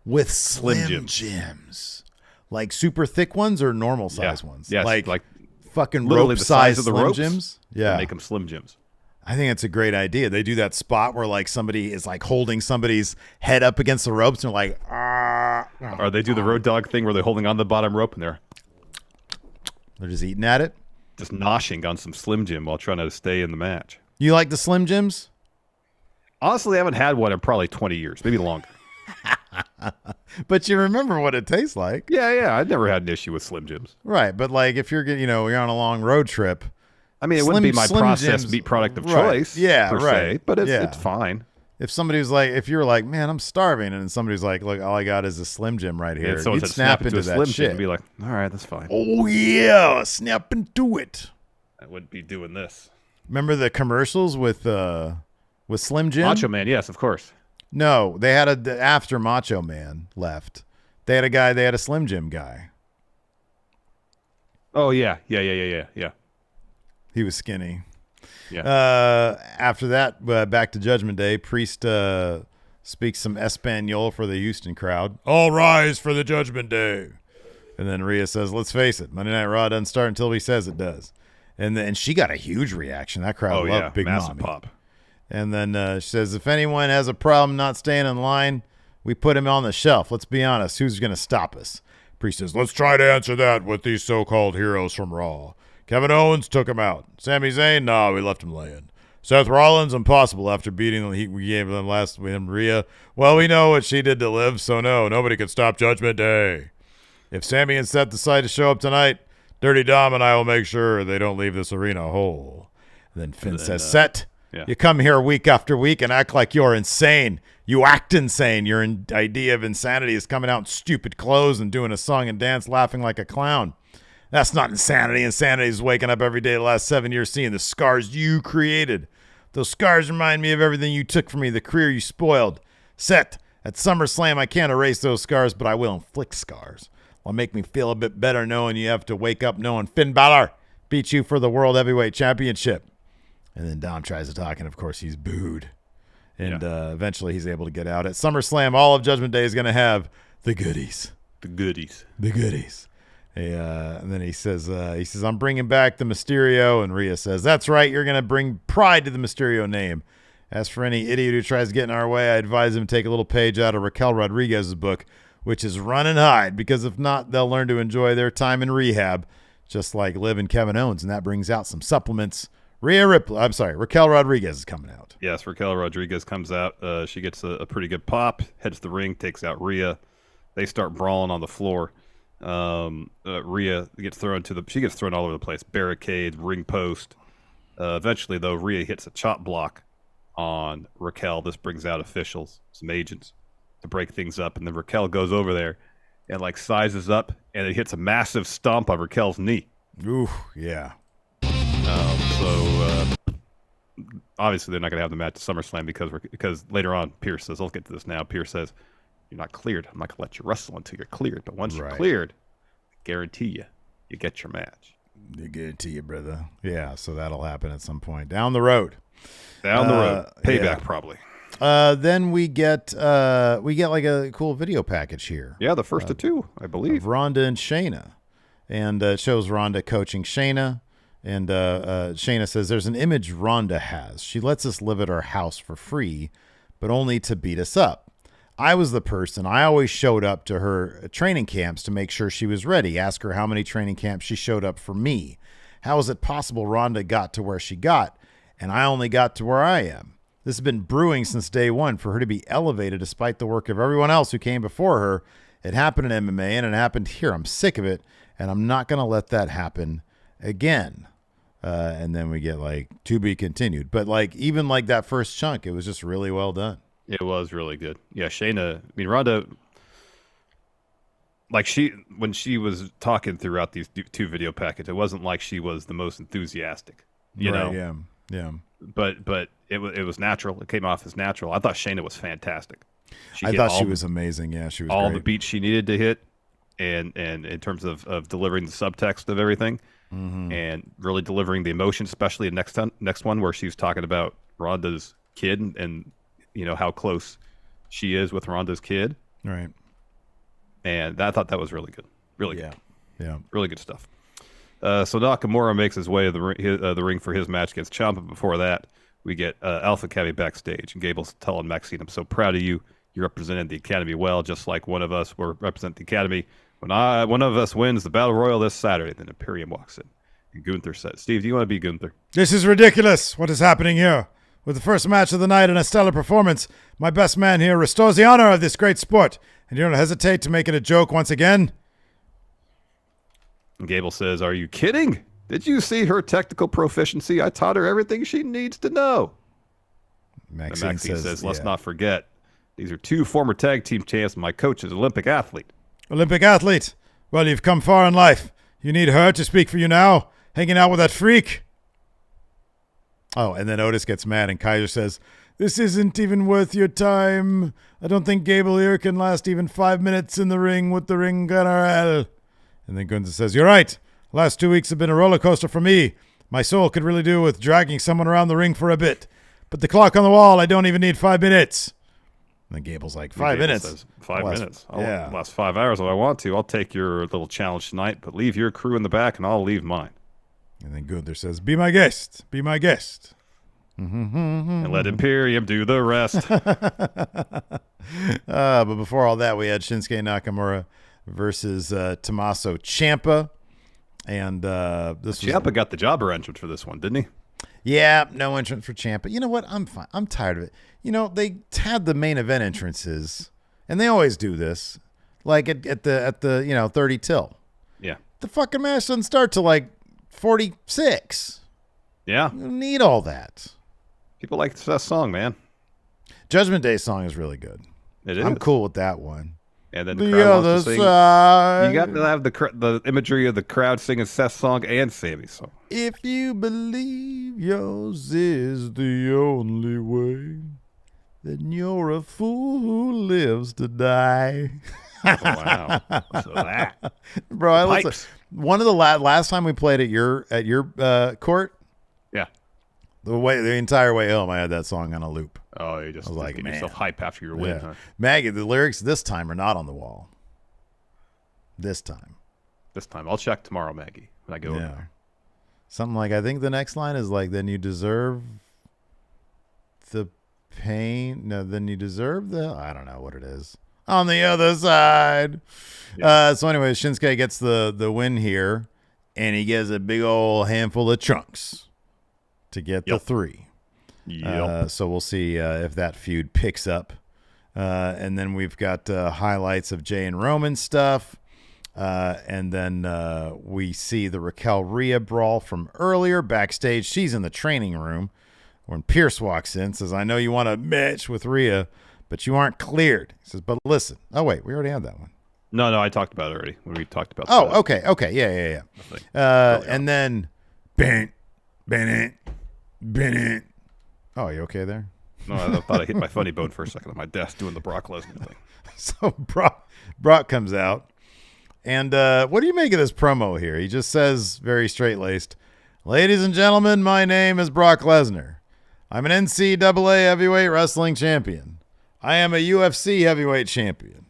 with Slim Jims, like super thick ones or normal size ones. Yes, like fucking literally rope the size of the Slim ropes. Jims. Yeah, make them Slim Jims. I think it's a great idea. They do that spot where like somebody is like holding somebody's head up against the ropes and they're like, or they do the Road Dogg thing where they're holding on the bottom rope and they're just eating at it, just noshing on some Slim Jim while trying to stay in the match. You like the Slim Jims? Honestly, I haven't had one in probably 20 years, maybe longer. But you remember what it tastes like. Yeah. I've never had an issue with Slim Jims. Right, but like if you're you're on a long road trip. I mean, it wouldn't be my processed meat product of choice, per se, but it's fine. If somebody was like, if you're like, man, I'm starving, and somebody's like, look, all I got is a Slim Jim right here, so you'd snap into a that Slim shit. Jim and be like, all right, that's fine. Oh yeah, snap into it. I wouldn't be doing this. Remember the commercials with Slim Jim? Macho Man, yes, of course. No, they had after Macho Man left. They had a Slim Jim guy. Oh yeah. He was skinny. Yeah. After that, back to Judgment Day. Priest speaks some Espanol for the Houston crowd. All rise for the Judgment Day. And then Rhea says, let's face it, Monday Night Raw doesn't start until he says it does. And she got a huge reaction. That crowd loved Big massive Mommy. pop. And then she says, if anyone has a problem not staying in line, we put him on the shelf. Let's be honest. Who's going to stop us? Priest says, let's try to answer that with these so-called heroes from Raw. Kevin Owens took him out. Sami Zayn, no, we left him laying. Seth Rollins, impossible after beating the heat we gave them last with him. Rhea, well, we know what she did to Liv, so no, nobody could stop Judgment Day. If Sami and Seth decide to show up tonight, Dirty Dom and I will make sure they don't leave this arena whole. And then Finn says, Seth, you come here week after week and act like you're insane. You act insane. Your idea of insanity is coming out in stupid clothes and doing a song and dance laughing like a clown. That's not insanity. Insanity is waking up every day the last 7 years seeing the scars you created. Those scars remind me of everything you took from me, the career you spoiled. Seth, at SummerSlam, I can't erase those scars, but I will inflict scars. Will make me feel a bit better knowing you have to wake up knowing Finn Balor beat you for the World Heavyweight Championship. And then Dom tries to talk, and of course he's booed. And eventually he's able to get out. At SummerSlam, all of Judgment Day is going to have the goodies. The goodies. The goodies. And then he says, I'm bringing back the Mysterio. And Rhea says, that's right. You're going to bring pride to the Mysterio name. As for any idiot who tries to get in our way, I advise him to take a little page out of Raquel Rodriguez's book, which is Run and Hide, because if not, they'll learn to enjoy their time in rehab, just like Liv and Kevin Owens. And that brings out some supplements. Raquel Rodriguez is coming out. Yes, Raquel Rodriguez comes out. She gets a pretty good pop, heads to the ring, takes out Rhea. They start brawling on the floor. Rhea gets thrown all over the place. Barricades, ring post. Eventually, though, Rhea hits a chop block on Raquel. This brings out officials, some agents, to break things up. And then Raquel goes over there and sizes up, and it hits a massive stomp on Raquel's knee. Ooh, yeah. Obviously they're not going to have the match at SummerSlam because later on Pierce says, I'll get to this now. Pierce says, you're not cleared. I'm not going to let you wrestle until you're cleared. But once you're cleared, I guarantee you get your match. I guarantee you, brother. Yeah, so that'll happen at some point. Down the road. Payback probably. Then we get like a cool video package here. Yeah, the first of two, I believe. Of Ronda and Shayna. And it shows Ronda coaching Shayna. And Shayna says, there's an image Ronda has. She lets us live at our house for free, but only to beat us up. I was the person. I always showed up to her training camps to make sure she was ready. Ask her how many training camps she showed up for me. How is it possible Ronda got to where she got, and I only got to where I am? This has been brewing since day one for her to be elevated despite the work of everyone else who came before her. It happened in MMA, and it happened here. I'm sick of it, and I'm not going to let that happen again. And then we get like to be continued. But like even like that first chunk, it was just really well done. It was really good. Yeah, Shayna. I mean, Ronda. Like when she was talking throughout these two video packages, it wasn't like she was the most enthusiastic. You know. Yeah. But it was natural. It came off as natural. I thought Shayna was fantastic. I thought she was amazing. Yeah, she was all great. The beats she needed to hit, and in terms of delivering the subtext of everything. Mm-hmm. And really delivering the emotion, especially the next one where she's talking about Ronda's kid and you know how close she is with Ronda's kid. Right. And I thought that was really good. Really good. Yeah. Really good stuff. So Nakamura makes his way to the ring for his match against Ciampa. Before that, we get Alpha Academy backstage, and Gable's telling Maxine, "I'm so proud of you. You represented the Academy well, just like one of us will represent the Academy. When one of us wins the Battle Royal this Saturday," then Imperium walks in. And Gunther says, "Steve, do you want to be Gunther?" This is ridiculous. What is happening here? With the first match of the night and a stellar performance, my best man here restores the honor of this great sport. And you don't hesitate to make it a joke once again? And Gable says, "Are you kidding? Did you see her technical proficiency? I taught her everything she needs to know." Maxine says, "Let's not forget, these are two former tag team champs, and my coach is an Olympic athlete." Olympic athlete? Well, you've come far in life. You need her to speak for you now? Hanging out with that freak? Oh, and then Otis gets mad, and Kaiser says, "This isn't even worth your time. I don't think Gable here can last even 5 minutes in the ring with the ring general." And then Gunther says, "You're right. Last 2 weeks have been a roller coaster for me. My soul could really do with dragging someone around the ring for a bit. But the clock on the wall, I don't even need 5 minutes. And then Gable's like, 5 minutes? Says, 5 minutes. I'll last 5 hours if I want to. I'll take your little challenge tonight, but leave your crew in the back and I'll leave mine." And then Gunther says, "Be my guest. Be my guest." And let Imperium do the rest. But before all that, we had Shinsuke Nakamura versus Tommaso Ciampa. And Ciampa got the jobber entrance for this one, didn't he? Yeah, no entrance for Ciampa. You know what? I'm fine. I'm tired of it. You know, they had the main event entrances, and they always do this, like at the 30 till. Yeah. The fucking match doesn't start till like 46. Yeah. You don't need all that. People like that song, man. Judgment Day song is really good. It is. I'm cool with that one. And then the The crowd other wants to sing. side. You got to have the imagery of the crowd singing Seth's song and Sammy's song. If you believe yours is the only way, then you're a fool who lives to die. Oh, wow. So that. Bro, I was Pipes. one of the last time we played at your court. Yeah. The entire way home, I had that song on a loop. Oh, you just like, get man. yourself hype after your win, huh? Maggie, the lyrics this time are not on the wall. This time. This time. I'll check tomorrow, Maggie, when I go over there. Something like, I think the next line is like, then you deserve the pain. No, then you deserve I don't know what it is. On the other side. Yeah. So anyway, Shinsuke gets the win here, and he gets a big old handful of trunks to get the 3. Yep. So we'll see if that feud picks up. And then we've got highlights of Jay and Roman stuff. And then we see the Raquel Rhea brawl from earlier backstage. She's in the training room when Pierce walks in, says, "I know you want to match with Rhea, but you aren't cleared." He says, "But listen." Oh, wait, we already had that one. No, I talked about it already when we talked about okay. Yeah. And then Bennett. Oh, you okay there? No, I thought I hit my funny bone for a second on my desk doing the Brock Lesnar thing. So Brock comes out. And what do you make of this promo here? He just says, very straight-laced, "Ladies and gentlemen, my name is Brock Lesnar. I'm an NCAA heavyweight wrestling champion. I am a UFC heavyweight champion.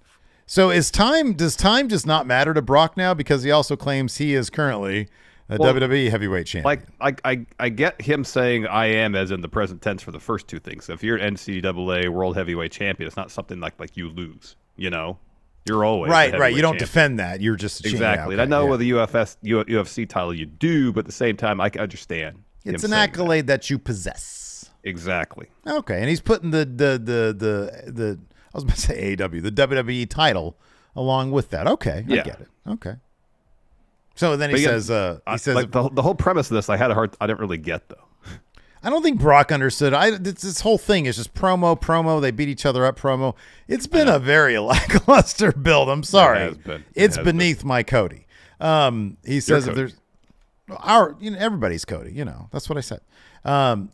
So does time just not matter to Brock now because he also claims he is currently a WWE heavyweight champion? Like I get him saying I am as in the present tense for the first two things. So if you're an NCAA world heavyweight champion, it's not something like you lose, You're always right. You don't champion. defend that. You're just exactly. Okay, I know with the UFC title you do, but at the same time, I understand. It's an accolade that you possess. Exactly. Okay, and he's putting the I was about to say AEW, the WWE title along with that. Okay, I get it. Okay. So then he says like the whole premise of this, I didn't really get though. I don't think Brock understood. This whole thing is just promo. They beat each other up promo. It's been a very lackluster build. I'm sorry. It has been. It's beneath my Cody. He says if there's everybody's Cody. That's what I said.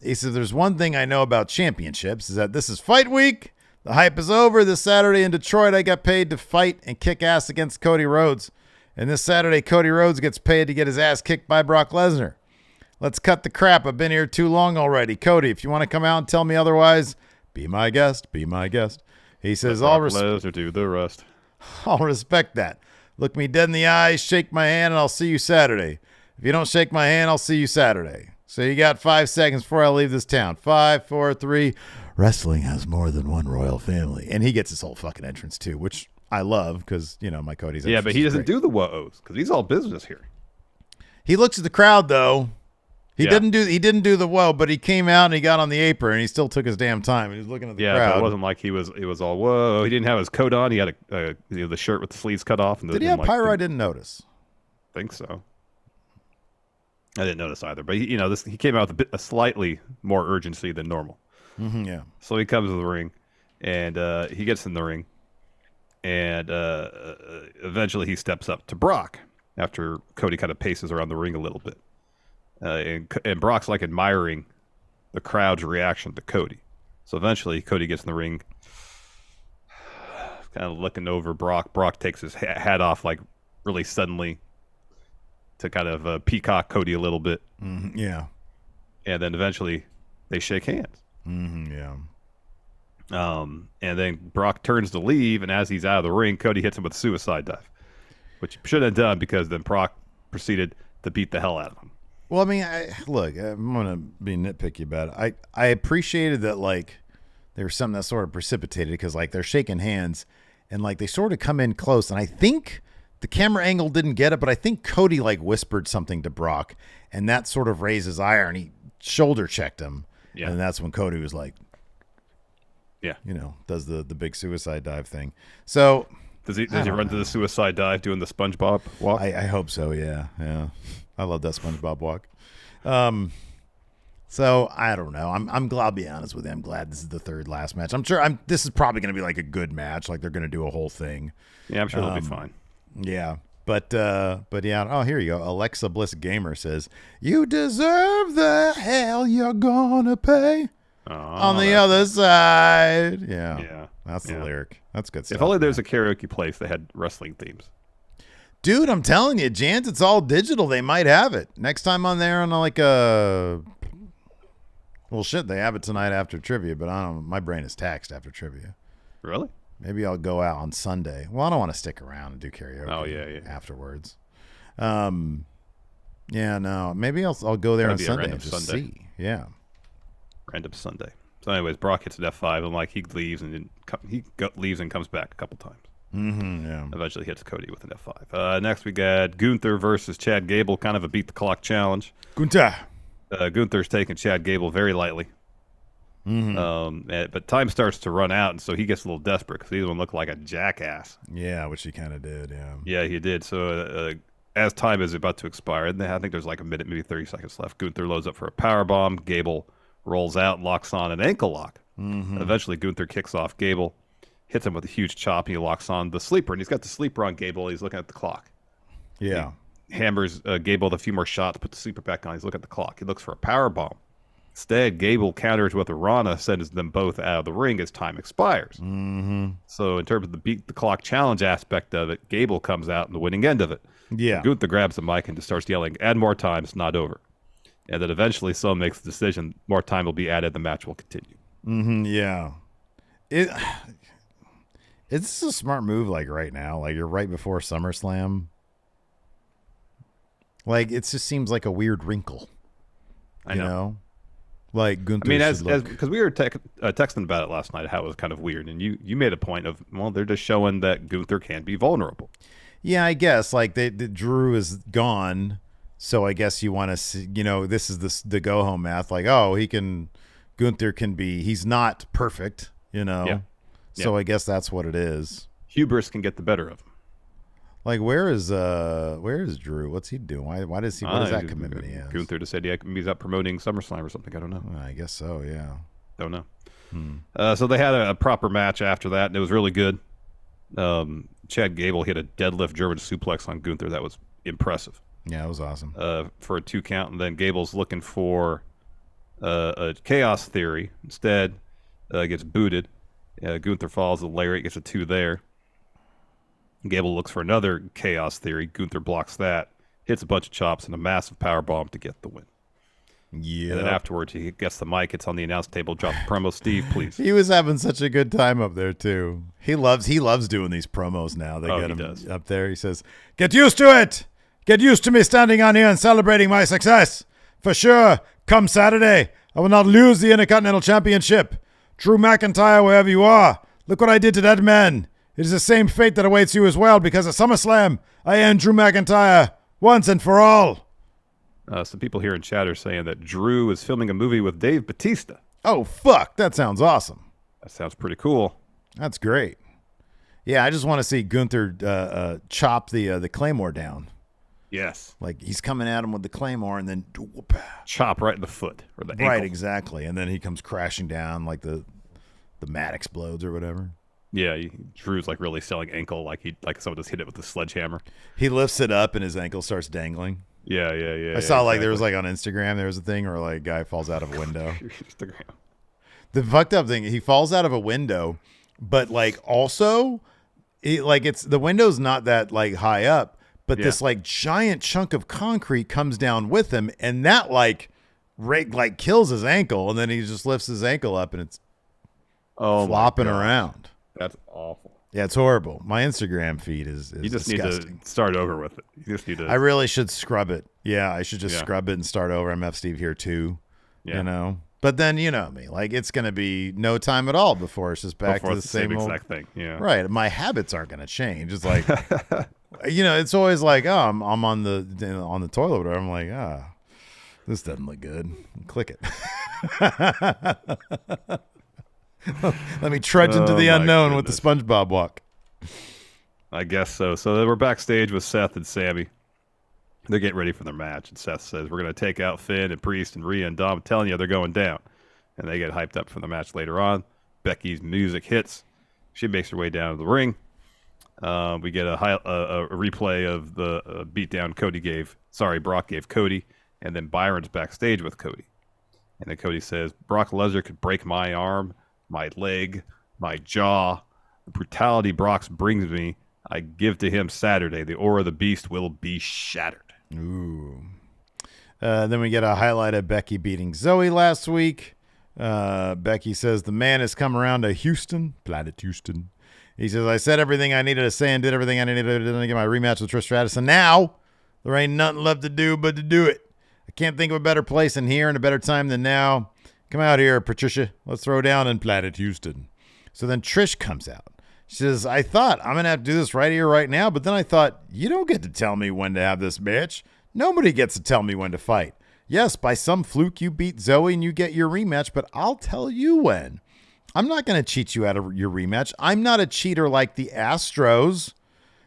He says there's one thing I know about championships is that this is fight week. The hype is over. This Saturday in Detroit, I got paid to fight and kick ass against Cody Rhodes. And this Saturday, Cody Rhodes gets paid to get his ass kicked by Brock Lesnar. Let's cut the crap. I've been here too long already. Cody, if you want to come out and tell me otherwise, be my guest. Be my guest. He says, Lesnar do the rest. I'll respect that. Look me dead in the eyes, shake my hand, and I'll see you Saturday. If you don't shake my hand, I'll see you Saturday. So you got 5 seconds before I leave this town. 5, 4, 3. Wrestling has more than one royal family. And he gets his whole fucking entrance too, which I love because, my Cody's entrance. Yeah, but he doesn't do the woes because he's all business here. He looks at the crowd though. He didn't do the whoa, but he came out and he got on the apron and he still took his damn time. He was looking at the crowd. Yeah, it wasn't like it was all whoa. He didn't have his coat on. He had the shirt with the sleeves cut off. And did he have pyro? I didn't notice. I think so. I didn't notice either, but he came out with a slightly more urgency than normal. Mm-hmm, yeah. So he comes to the ring, and he gets in the ring, and eventually he steps up to Brock after Cody kind of paces around the ring a little bit, and Brock's like admiring the crowd's reaction to Cody. So eventually Cody gets in the ring, kind of looking over Brock. Brock takes his hat off like really suddenly to kind of peacock Cody a little bit. Mm-hmm, yeah. And then eventually they shake hands. Mm-hmm, yeah. And then Brock turns to leave, and as he's out of the ring, Cody hits him with a suicide dive, which he shouldn't have done because then Brock proceeded to beat the hell out of him. Well, I mean, look, I'm going to be nitpicky about it. I appreciated that, there was something that sort of precipitated because, they're shaking hands and, they sort of come in close. And I think the camera angle didn't get it, but I think Cody, whispered something to Brock, and that sort of raised his ire, and he shoulder checked him. Yeah. And that's when Cody was does the big suicide dive thing. So does he run to the suicide dive doing the SpongeBob walk? I hope so. Yeah. I love that SpongeBob walk. So I don't know. I'm glad. I'll be honest with you. I'm glad this is the third last match. I'm sure this is probably going to be a good match. They're going to do a whole thing. Yeah, I'm sure they'll be fine. Yeah. But yeah. Oh, here you go. Alexa Bliss Gamer says, "You deserve the hell you're gonna pay on the other side." Yeah. That's the lyric. That's good stuff. If only there's a karaoke place that had wrestling themes. Dude, I'm telling you, Jans, it's all digital. They might have it next time I'm there on well, shit, they have it tonight after trivia, but I don't know. My brain is taxed after trivia. Really? Maybe I'll go out on Sunday. Well, I don't want to stick around and do karaoke afterwards. Yeah, no. Maybe I'll go there on Sunday and just see. Yeah. Random Sunday. So anyways, Brock hits an F5 and he leaves and leaves and comes back a couple times. Mm-hmm, yeah. Eventually hits Cody with an F5. Next we got Gunther versus Chad Gable, kind of a beat the clock challenge. Gunther's taking Chad Gable very lightly. Mm-hmm. But time starts to run out, and so he gets a little desperate because he's one looked like a jackass. Yeah, which he kind of did. Yeah. Yeah, he did. So as time is about to expire, and I think there's a minute, maybe 30 seconds left. Gunther loads up for a powerbomb. Gable rolls out, locks on an ankle lock. Mm-hmm. Eventually, Gunther kicks off Gable, hits him with a huge chop, and he locks on the sleeper. And he's got the sleeper on Gable. He's looking at the clock. Yeah. He hammers Gable with a few more shots, put the sleeper back on. He's looking at the clock. He looks for a powerbomb. Instead, Gable counters with a Rana, sends them both out of the ring as time expires. Mm-hmm. So in terms of the beat the clock challenge aspect of it, Gable comes out in the winning end of it. Yeah. Gunther grabs the mic and just starts yelling, "Add more time, it's not over." And then eventually someone makes the decision, more time will be added, the match will continue. Yeah. It's a smart move, like right now. Like you're right before SummerSlam. Like it just seems like a weird wrinkle. I know. Like Gunther. I mean, because we were texting about it last night, how it was kind of weird, and you made a point of, well, they're just showing that Gunther can be vulnerable. Yeah, I guess like the Drew is gone, so I guess you want to see, this is the go home math. Like, oh, Gunther can be. He's not perfect, Yeah. So I guess that's what it is. Hubris can get the better of him. Like, where is Drew? What's he doing? Why does he? What is that commitment he has? Gunther just said he's out promoting SummerSlam or something. I don't know. I guess so. Yeah. Don't know. So they had a proper match after that, and it was really good. Chad Gable hit a deadlift German suplex on Gunther. That was impressive. Yeah, it was awesome. For a 2 count, and then Gable's looking for a chaos theory. Instead, gets booted. Gunther follows the lariat, gets a 2 there. Gable looks for another chaos theory. Gunther blocks that, hits a bunch of chops, and a massive power bomb to get the win. Yeah. And then afterwards, he gets the mic. It's on the announce table. Drop the promo. Steve, please. He was having such a good time up there too. He loves doing these promos now. They get him up there. He says, "Get used to it. Get used to me standing on here and celebrating my success. For sure, come Saturday, I will not lose the Intercontinental Championship. Drew McIntyre, wherever you are, look what I did to that man. It is the same fate that awaits you as well, because at SummerSlam, I end Drew McIntyre once and for all." Some people here in chat are saying that Drew is filming a movie with Dave Bautista. Oh, fuck. That sounds awesome. That sounds pretty cool. That's great. Yeah, I just want to see Gunther chop the Claymore down. Yes. Like he's coming at him with the Claymore and then chop right in the foot or the ankle. Right, exactly. And then he comes crashing down like the mat explodes or whatever. Yeah, Drew's like really selling ankle like someone just hit it with a sledgehammer. He lifts it up and his ankle starts dangling. Yeah. I saw like there was like on Instagram there was a thing where like a guy falls out of a window. Instagram. The fucked up thing, he falls out of a window, but like also it's the window's not that like high up, but this like giant chunk of concrete comes down with him, and that like kills his ankle, and then he just lifts his ankle up and it's flopping around. That's awful. Yeah, it's horrible. My Instagram feed is you just disgusting. Need to start over with it. You just need to. I really should scrub it. Yeah, I should just scrub it and start over. MF Steve here too. Yeah. But then you know me, like it's gonna be no time at all before it's just back to the same old exact thing. Yeah. Right. My habits aren't gonna change. It's like it's always like, oh, I'm on the toilet or whatever. I'm like, this doesn't look good. Click it. Let me trudge into the unknown with the SpongeBob walk. I guess so. So they were backstage with Seth and Sammy. They're getting ready for their match, and Seth says, "We're going to take out Finn and Priest and Rhea and Dom. I'm telling you, they're going down." And they get hyped up for the match later on. Becky's music hits. She makes her way down to the ring. We get a replay of the beatdown Brock gave Cody, and then Byron's backstage with Cody. And then Cody says, "Brock Lesnar could break my arm, my leg, my jaw. The brutality Brock brings me, I give to him Saturday. The aura of the beast will be shattered." Ooh. Then we get a highlight of Becky beating Zoe last week. Becky says, "The man has come around to Houston, Planet Houston." He says, "I said everything I needed to say and did everything I needed to do to get my rematch with Trish Stratus. And now there ain't nothing left to do but to do it. I can't think of a better place than here and a better time than now. Come out here, Patricia. Let's throw down in Planet Houston." So then Trish comes out. She says, "I thought I'm going to have to do this right here, right now. But then I thought, you don't get to tell me when to have this match. Nobody gets to tell me when to fight. Yes, by some fluke, you beat Zoe and you get your rematch, but I'll tell you when. I'm not going to cheat you out of your rematch. I'm not a cheater like the Astros."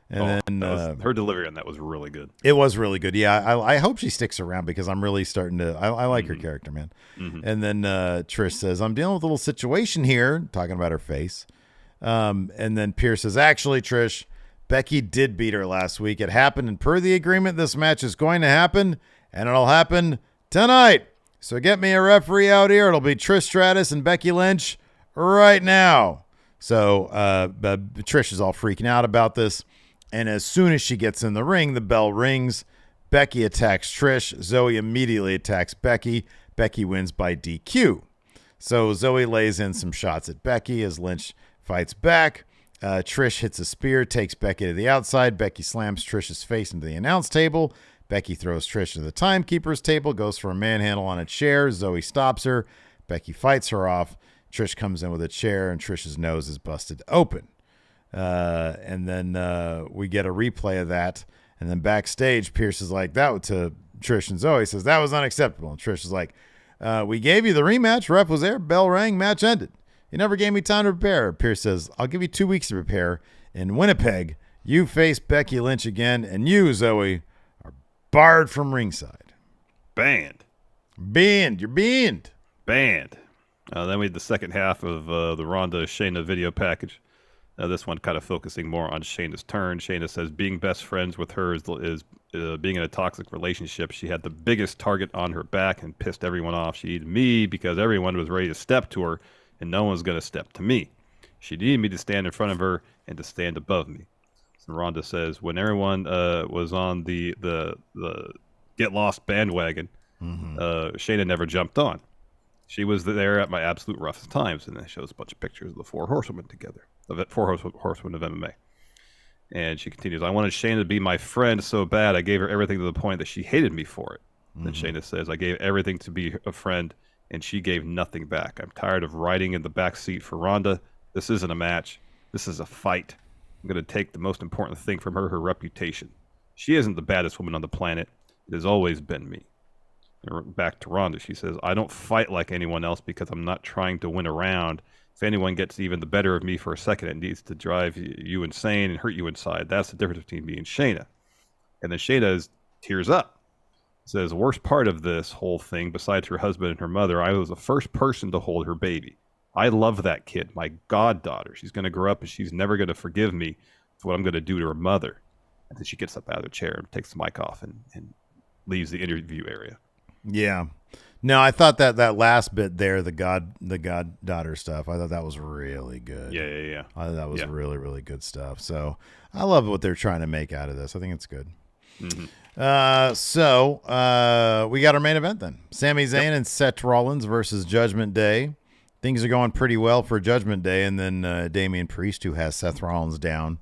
And then her delivery on that was really good. It was really good. Yeah, I hope she sticks around because I'm really starting to. I like her character, man. Mm-hmm. And then Trish says, "I'm dealing with a little situation here," talking about her face. And then Pierce says, "Actually, Trish, Becky did beat her last week. It happened, and per the agreement, this match is going to happen, and it'll happen tonight. So get me a referee out here. It'll be Trish Stratus and Becky Lynch right now." So Trish is all freaking out about this. And as soon as she gets in the ring, the bell rings. Becky attacks Trish. Zoe immediately attacks Becky. Becky wins by DQ. So Zoe lays in some shots at Becky as Lynch fights back. Trish hits a spear, takes Becky to the outside. Becky slams Trish's face into the announce table. Becky throws Trish to the timekeeper's table, goes for a manhandle on a chair. Zoe stops her. Becky fights her off. Trish comes in with a chair, and Trish's nose is busted open. And then we get a replay of that. And then backstage, Pierce is like, that to Trish and Zoe, says, that was unacceptable. And Trish is like, we gave you the rematch. Ref was there. Bell rang. Match ended. You never gave me time to prepare. Pierce says, I'll give you 2 weeks to prepare. In Winnipeg, you face Becky Lynch again, and you, Zoe, are barred from ringside. Banned. Banned. You're banned. Banned. Then we had the second half of the Ronda Shayna video package. This one kind of focusing more on Shayna's turn. Shayna says being best friends with her is being in a toxic relationship. She had the biggest target on her back and pissed everyone off. She needed me because everyone was ready to step to her, and no one's going to step to me. She needed me to stand in front of her and to stand above me. So Ronda says when everyone was on the get lost bandwagon, Shayna never jumped on. She was there at my absolute roughest times, and it shows a bunch of pictures of the four horsewomen together, the four horsewomen of MMA. And she continues, I wanted Shayna to be my friend so bad, I gave her everything to the point that she hated me for it. Then Shayna says, I gave everything to be a friend, and she gave nothing back. I'm tired of riding in the back seat for Ronda. This isn't a match. This is a fight. I'm going to take the most important thing from her, her reputation. She isn't the baddest woman on the planet. It has always been me. Back to Ronda, she says, I don't fight like anyone else because I'm not trying to win a round. If anyone gets even the better of me for a second, it needs to drive you insane and hurt you inside. That's the difference between me and Shayna. And then Shayna tears up. Says, worst part of this whole thing, besides her husband and her mother, I was the first person to hold her baby. I love that kid, my goddaughter. She's going to grow up and she's never going to forgive me for what I'm going to do to her mother. And then she gets up out of the chair and takes the mic off and leaves the interview area. Yeah. No, I thought that last bit there, the goddaughter stuff, I thought that was really good. Yeah. I thought that was really, really good stuff. So I love what they're trying to make out of this. I think it's good. So we got our main event then. Sami Zayn and Seth Rollins versus Judgment Day. Things are going pretty well for Judgment Day, and then Damian Priest, who has Seth Rollins down,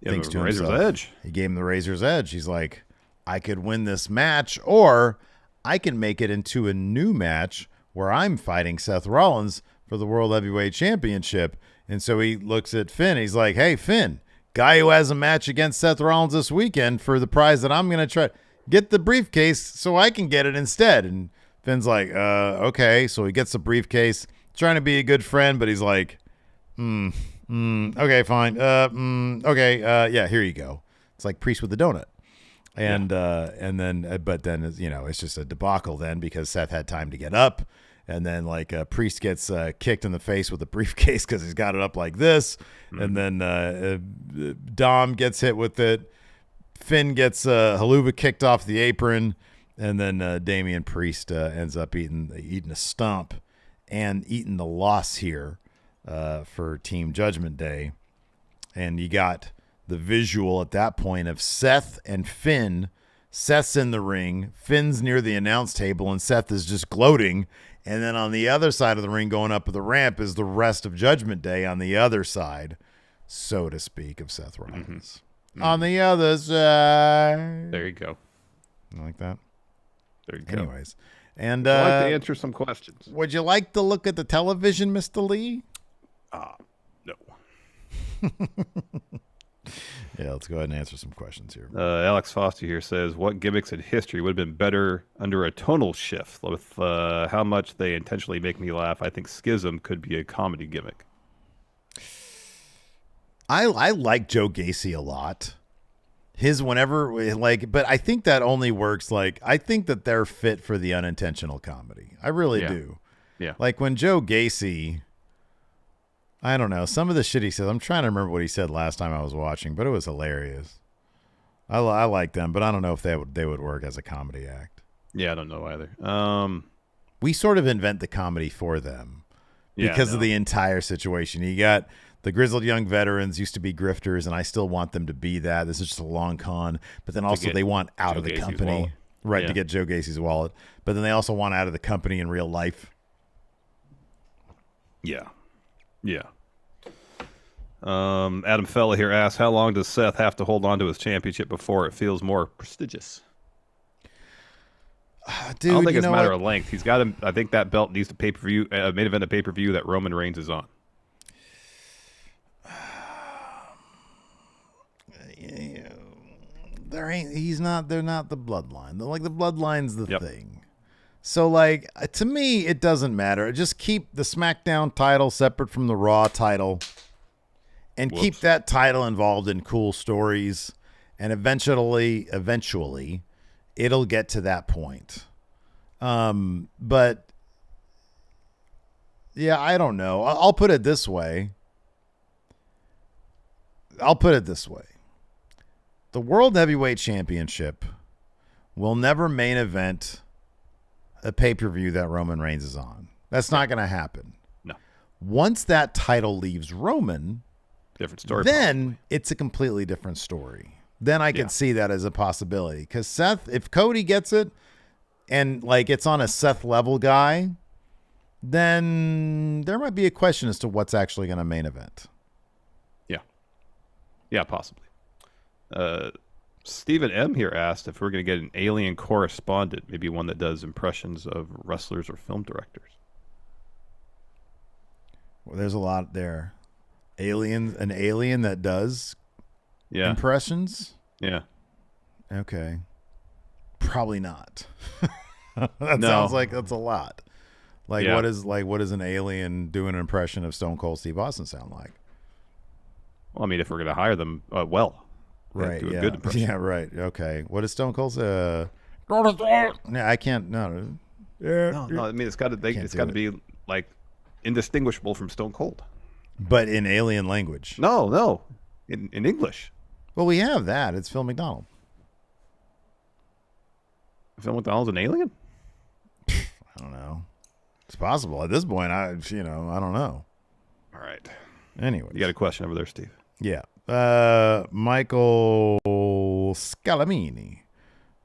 thinks to himself, Razor's Edge. He gave him the Razor's Edge. He's like, I could win this match, or I can make it into a new match where I'm fighting Seth Rollins for the World Heavyweight Championship. And so he looks at Finn. He's like, hey, Finn, guy who has a match against Seth Rollins this weekend for the prize that I'm going to try. Get the briefcase so I can get it instead. And Finn's like, okay. So he gets the briefcase, trying to be a good friend, but he's like, okay, fine. Yeah, here you go. It's like Priest with the donut. And but then it's just a debacle then because Seth had time to get up, and then Priest gets kicked in the face with a briefcase because he's got it up like this, and then Dom gets hit with it. Finn gets Haluva kicked off the apron, and then Damian Priest ends up eating a stomp and eating the loss here for Team Judgment Day, and you got the visual at that point of Seth and Finn. Seth's in the ring, Finn's near the announce table, and Seth is just gloating. And then on the other side of the ring, going up the ramp, is the rest of Judgment Day on the other side, so to speak, of Seth Rollins. On the other side. There you go. You like that? There you go. Anyways. And I'd like to answer some questions. Would you like to look at the television, Mr. Lee? No. Yeah, let's go ahead and answer some questions here. Alex Foster here says, what gimmicks in history would have been better under a tonal shift? With how much they intentionally make me laugh, I think Schism could be a comedy gimmick. I like Joe Gacy a lot. His whenever, but I think that only works, I think that they're fit for the unintentional comedy. I really do. Yeah. Like when Joe Gacy, I don't know, some of the shit he says, I'm trying to remember what he said last time I was watching, but it was hilarious. I like them, but I don't know if they would work as a comedy act. Yeah, I don't know either. We sort of invent the comedy for them because of the entire situation. You got the grizzled young veterans used to be grifters, and I still want them to be that. This is just a long con. But then also they want out Joe of the Gacy's company. wallet. Right, Yeah. to get Joe Gacy's wallet. But then they also want out of the company in real life. Yeah. Yeah. Adam Fella here asks, how long does Seth have to hold on to his championship before it feels more prestigious? Dude, I don't think you it's a know matter what? of length. He's got him. I think that belt needs to pay-per-view, main event a pay-per-view that Roman Reigns is on. They're not the bloodline. Like the bloodline's the Yep. thing. So like to me it doesn't matter. Just keep the SmackDown title separate from the Raw title and keep Whoops. that title involved in cool stories, and eventually it'll get to that point. But yeah, I don't know. I'll put it this way. The World Heavyweight Championship will never main event a pay-per-view that Roman Reigns is on. That's not going to happen. No. Once that title leaves Roman, Different story. then it's a completely different story. Then I could see that as a possibility. Because Seth, if Cody gets it and like it's on a Seth level guy, then there might be a question as to what's actually going to main event. Yeah. Yeah, possibly. Stephen M. here asked if we're going to get an alien correspondent, maybe one that does impressions of wrestlers or film directors. Well, there's a lot there. An alien that does Yeah. impressions? Yeah. Okay. Probably not. That No. sounds like that's a lot. Like Yeah. what is an alien doing an impression of Stone Cold Steve Austin sound like? Well, I mean, if we're going to hire them, they have to do a good impression. Yeah, right. Okay. What is Stone Cold say? Yeah, I can't no. No, I mean, it's got to do be like indistinguishable from Stone Cold. But in alien language. No, in English. Well, we have that. It's Phil McDonald. Phil McDonald's an alien? I don't know. It's possible. At this point, I don't know. All right. Anyway. You got a question over there, Steve? Yeah. Michael Scalamini.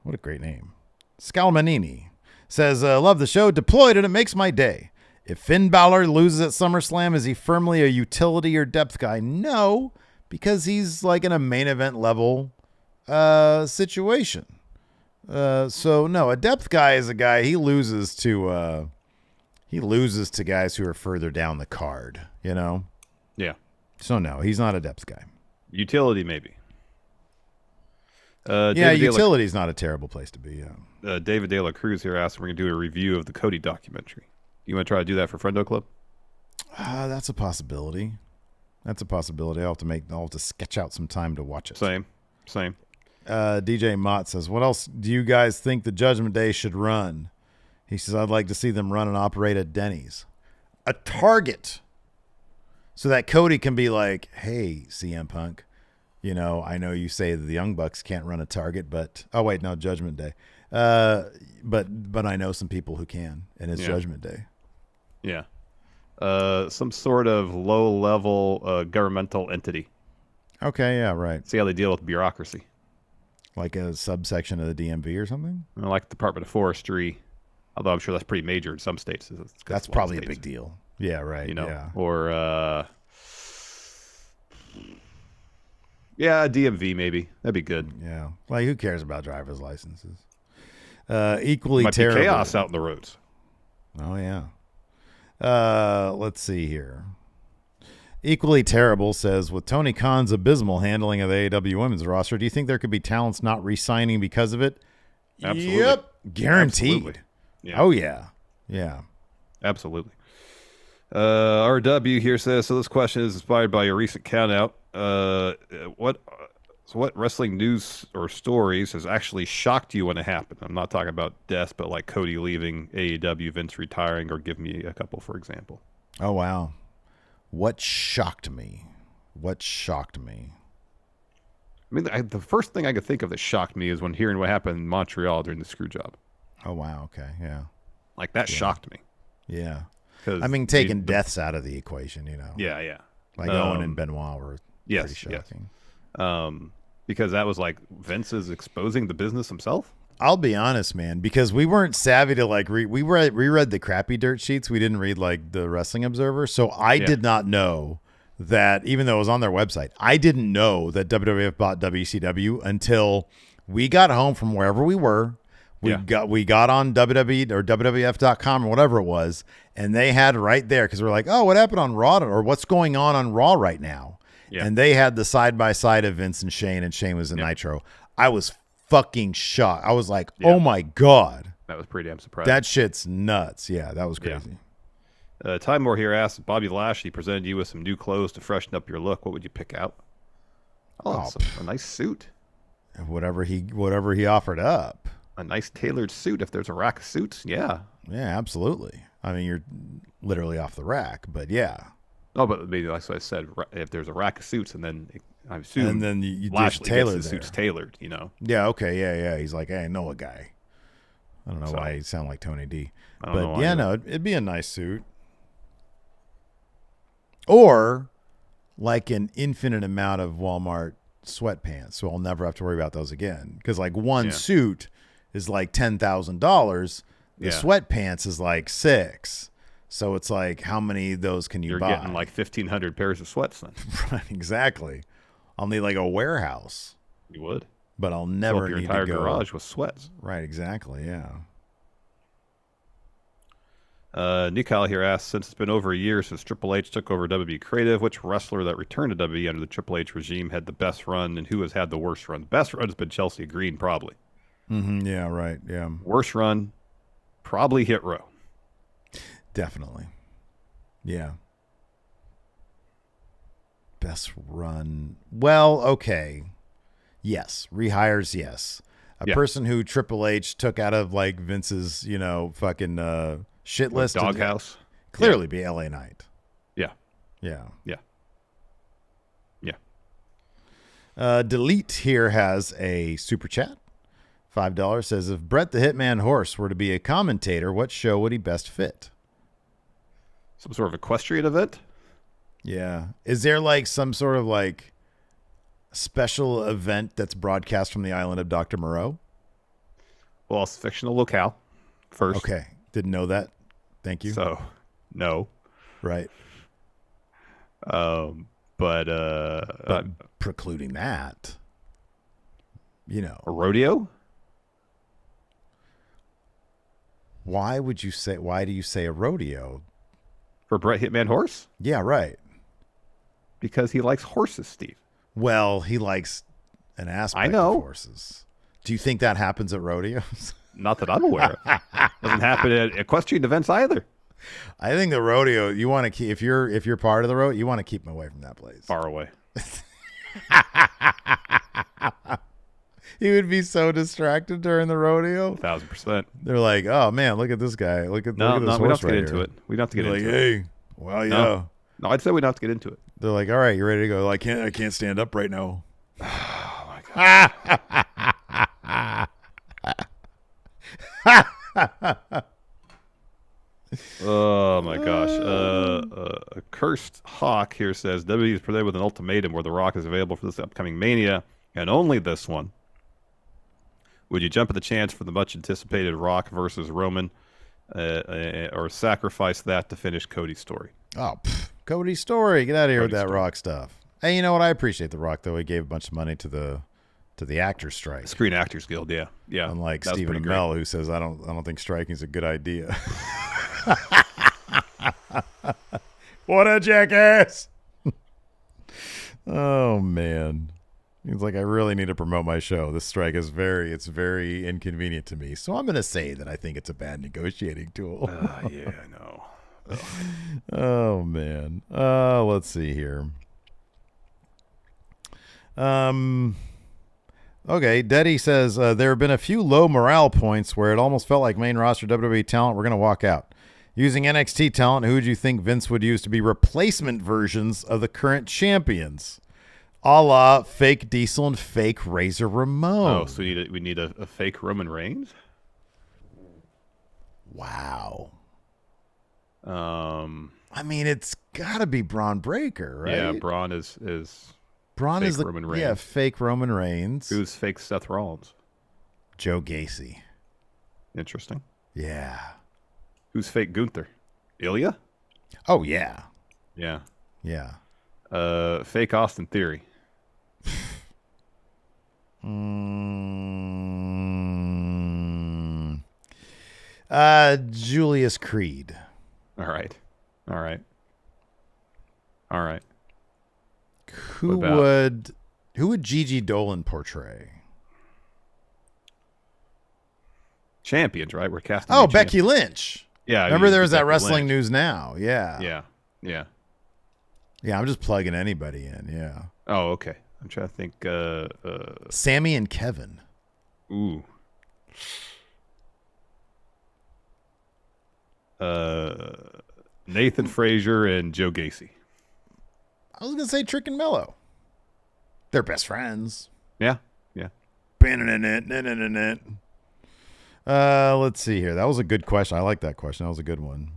What a great name. Scalmanini says, love the show. Deployed and it makes my day. If Finn Balor loses at SummerSlam, is he firmly a utility or depth guy? No, because he's like in a main event level situation. So no, a depth guy is a guy he loses to guys who are further down the card, you know? Yeah. So no, he's not a depth guy. Utility, maybe. Yeah, utility is not a terrible place to be. Yeah. David De La Cruz here asked if we're going to do a review of the Cody documentary. You want to try to do that for Friendo Club? That's a possibility. I'll have to sketch out some time to watch it. Same. DJ Mott says, what else do you guys think the Judgment Day should run? He says, I'd like to see them run and operate at Denny's. A Target. So that Cody can be like, hey, CM Punk, I know you say that the Young Bucks can't run a Target, but Judgment Day. But I know some people who can, and it's Judgment Day. Yeah. Some sort of low-level governmental entity. Okay, yeah, right. See how they deal with bureaucracy. Like a subsection of the DMV or something? Like the Department of Forestry, although I'm sure that's pretty major in some states. That's probably a big deal. Yeah, right. Yeah. Or DMV maybe. That'd be good. Yeah. Like, who cares about driver's licenses? Equally Might terrible. be chaos out in the roads. Oh, yeah. Let's see here. Equally terrible says, with Tony Khan's abysmal handling of the AEW women's roster, do you think there could be talents not re-signing because of it? Absolutely. Yep. Guaranteed. Absolutely. Yeah. Oh, yeah. Yeah. Absolutely. RW here says, so this question is inspired by your recent countout. What wrestling news or stories has actually shocked you when it happened? I'm not talking about death, but like Cody leaving AEW, Vince retiring, or give me a couple, for example. Oh, wow. What shocked me? I mean, the first thing I could think of that shocked me is when hearing what happened in Montreal during the screw job. Oh, wow. Okay. Yeah. Like, that shocked me. Yeah. I mean, taking deaths out of the equation, Yeah. Like Owen and Benoit were pretty shocking. Because that was like Vince is exposing the business himself. I'll be honest, man, because we weren't savvy to like we reread the crappy dirt sheets. We didn't read like the Wrestling Observer, so I did not know that, even though it was on their website, I didn't know that WWF bought WCW until we got home from wherever we were. We got on WWE or WWF.com or whatever it was, and they had right there, because we're like, oh, what happened on Raw, or what's going on Raw right now? Yeah. And they had the side by side of Vince and Shane was in Nitro. I was fucking shocked. I was like, oh my God. That was pretty damn surprising. That shit's nuts. Yeah, that was crazy. Ty Moore here asks, Bobby Lashley presented you with some new clothes to freshen up your look. What would you pick out? A nice suit. Whatever he offered up. A nice tailored suit. If there's a rack of suits, yeah. Yeah, absolutely. I mean, you're literally off the rack, but yeah. Oh, but maybe like I said, if there's a rack of suits, and then I assume, and then you Lashley tailor gets the suits tailored, you know. Yeah. Okay. Yeah. He's like, hey, I know a guy. I don't know why he sound like Tony D. But yeah, no, it'd be a nice suit. Or like an infinite amount of Walmart sweatpants, so I'll never have to worry about those again. Because like one suit is like $10,000. The sweatpants is like $6,000. So it's like, how many of those can you buy? You're getting like 1,500 pairs of sweats then. Right, exactly. I'll need like a warehouse. You would. But I'll never your need entire to go. garage with sweats. Right, exactly, yeah. Nikal here asks, since it's been over a year since Triple H took over WWE Creative, which wrestler that returned to WWE under the Triple H regime had the best run, and who has had the worst run? The best run has been Chelsea Green, probably. Mm-hmm, yeah, right, yeah. Worst run, probably Hit Row. Definitely. Yeah. Best run. Well, okay. Yes. Rehires, yes. A person who Triple H took out of like Vince's, fucking shit list. Doghouse. Clearly be LA Knight. Yeah. Yeah. Yeah. Yeah. Delete here has a super chat. $5 says, if Bret the Hitman Horse were to be a commentator, what show would he best fit? Some sort of equestrian event? Yeah. Is there like some sort of like special event that's broadcast from the island of Dr. Moreau? Well, it's fictional locale first. Okay. Didn't know that. Thank you. So, no. Right. But precluding that, a rodeo? Why do you say a rodeo? For Bret Hitman Horse? Yeah, right. Because he likes horses, Steve. Well, he likes an aspect of horses. Do you think that happens at rodeos? Not that I'm aware of. Doesn't happen at equestrian events either. I think the rodeo, you want to keep, if you're part of the rodeo, you want to keep him away from that place. Far away. He would be so distracted during the rodeo. 1,000%. They're like, oh man, look at this guy. Look at this horse. We don't have to get into it. We don't have to get into it. Hey, well, yeah. No, I'd say we don't have to get into it. They're like, all right, you ready to go? I can't stand up right now. Oh my god. Oh my gosh. A cursed hawk here says WWE is presented with an ultimatum where The Rock is available for this upcoming Mania and only this one. Would you jump at the chance for the much anticipated Rock versus Roman, or sacrifice that to finish Cody's story? Oh, Cody's story! Get out of here with that Rock stuff. Hey, you know what? I appreciate The Rock though. He gave a bunch of money to the Actors Strike, Screen Actors Guild. Yeah. Unlike Stephen Amell, who says I don't think striking is a good idea. What a jackass! Oh man. He's like, I really need to promote my show. This strike is very inconvenient to me. So I'm going to say that I think it's a bad negotiating tool. Yeah, I know. Oh, man. Let's see here. Okay, Deddy says, there have been a few low morale points where it almost felt like main roster WWE talent were going to walk out. Using NXT talent, who would you think Vince would use to be replacement versions of the current champions? A la fake Diesel and fake Razor Ramon. Oh, so we need a fake Roman Reigns? Wow. I mean, it's got to be Braun Breaker, right? Yeah, Braun is Braun fake is the Roman Reigns. fake Roman Reigns. Who's fake Seth Rollins? Joe Gacy. Interesting. Yeah. Who's fake Gunther? Ilya? Oh yeah. Yeah. Yeah. Fake Austin Theory. Julius Creed. All right. Who would Gigi Dolan portray? Champions, right? We're casting. Oh, Becky Lynch. Yeah. Remember there was that Becky Wrestling Lynch. News Now. Yeah. Yeah. Yeah, I'm just plugging anybody in. Yeah. Oh, okay. I'm trying to think. Sammy and Kevin. Ooh. Nathan Frazier and Joe Gacy. I was gonna say Trick and Mello. They're best friends. Yeah. Let's see here. That was a good question. I like that question. That was a good one.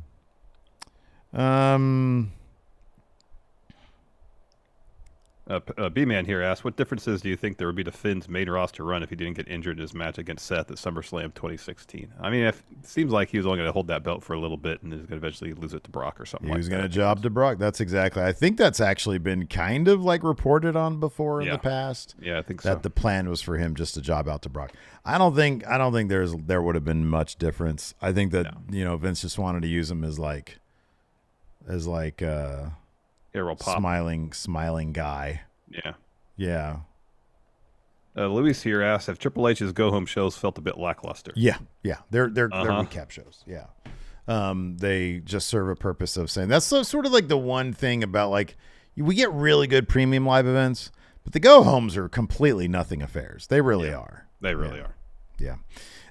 B-Man here asked, what differences do you think there would be to Finn's main roster run if he didn't get injured in his match against Seth at SummerSlam 2016? I mean, it seems like he was only going to hold that belt for a little bit and is going to eventually lose it to Brock or something like that. He was going to job to Brock. That's exactly. I think that's actually been kind of like reported on before in the past. Yeah, I think so. That the plan was for him just to job out to Brock. I don't think there would have been much difference. I think that Vince just wanted to use him as Arrow pop. smiling guy. Yeah. Luis here asks, have Triple H's go-home shows felt a bit lackluster? Yeah. They're recap shows. Yeah. They just serve a purpose of saying that's sort of like the one thing about like we get really good premium live events, but the go-homes are completely nothing affairs. They really are. They really are. Yeah.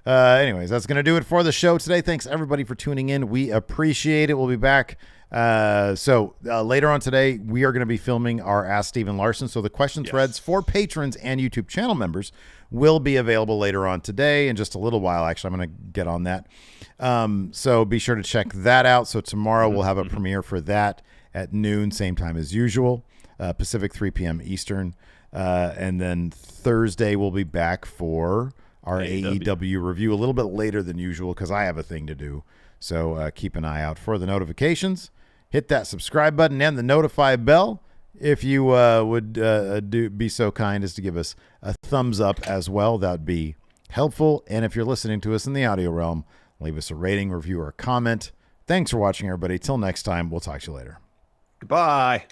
Anyways, that's going to do it for the show today. Thanks everybody for tuning in. We appreciate it. We'll be back. Later on today, we are going to be filming our Ask Steven Larson. So the question threads for patrons and YouTube channel members will be available later on today in just a little while. Actually, I'm going to get on that. So be sure to check that out. So tomorrow we'll have a premiere for that at noon, same time as usual, Pacific, 3 p.m. Eastern. And then Thursday we'll be back for our AEW review a little bit later than usual because I have a thing to do. So keep an eye out for the notifications. Hit that subscribe button and the notify bell if you would be so kind as to give us a thumbs up as well. That would be helpful. And if you're listening to us in the audio realm, leave us a rating, review, or a comment. Thanks for watching, everybody. Till next time, we'll talk to you later. Goodbye.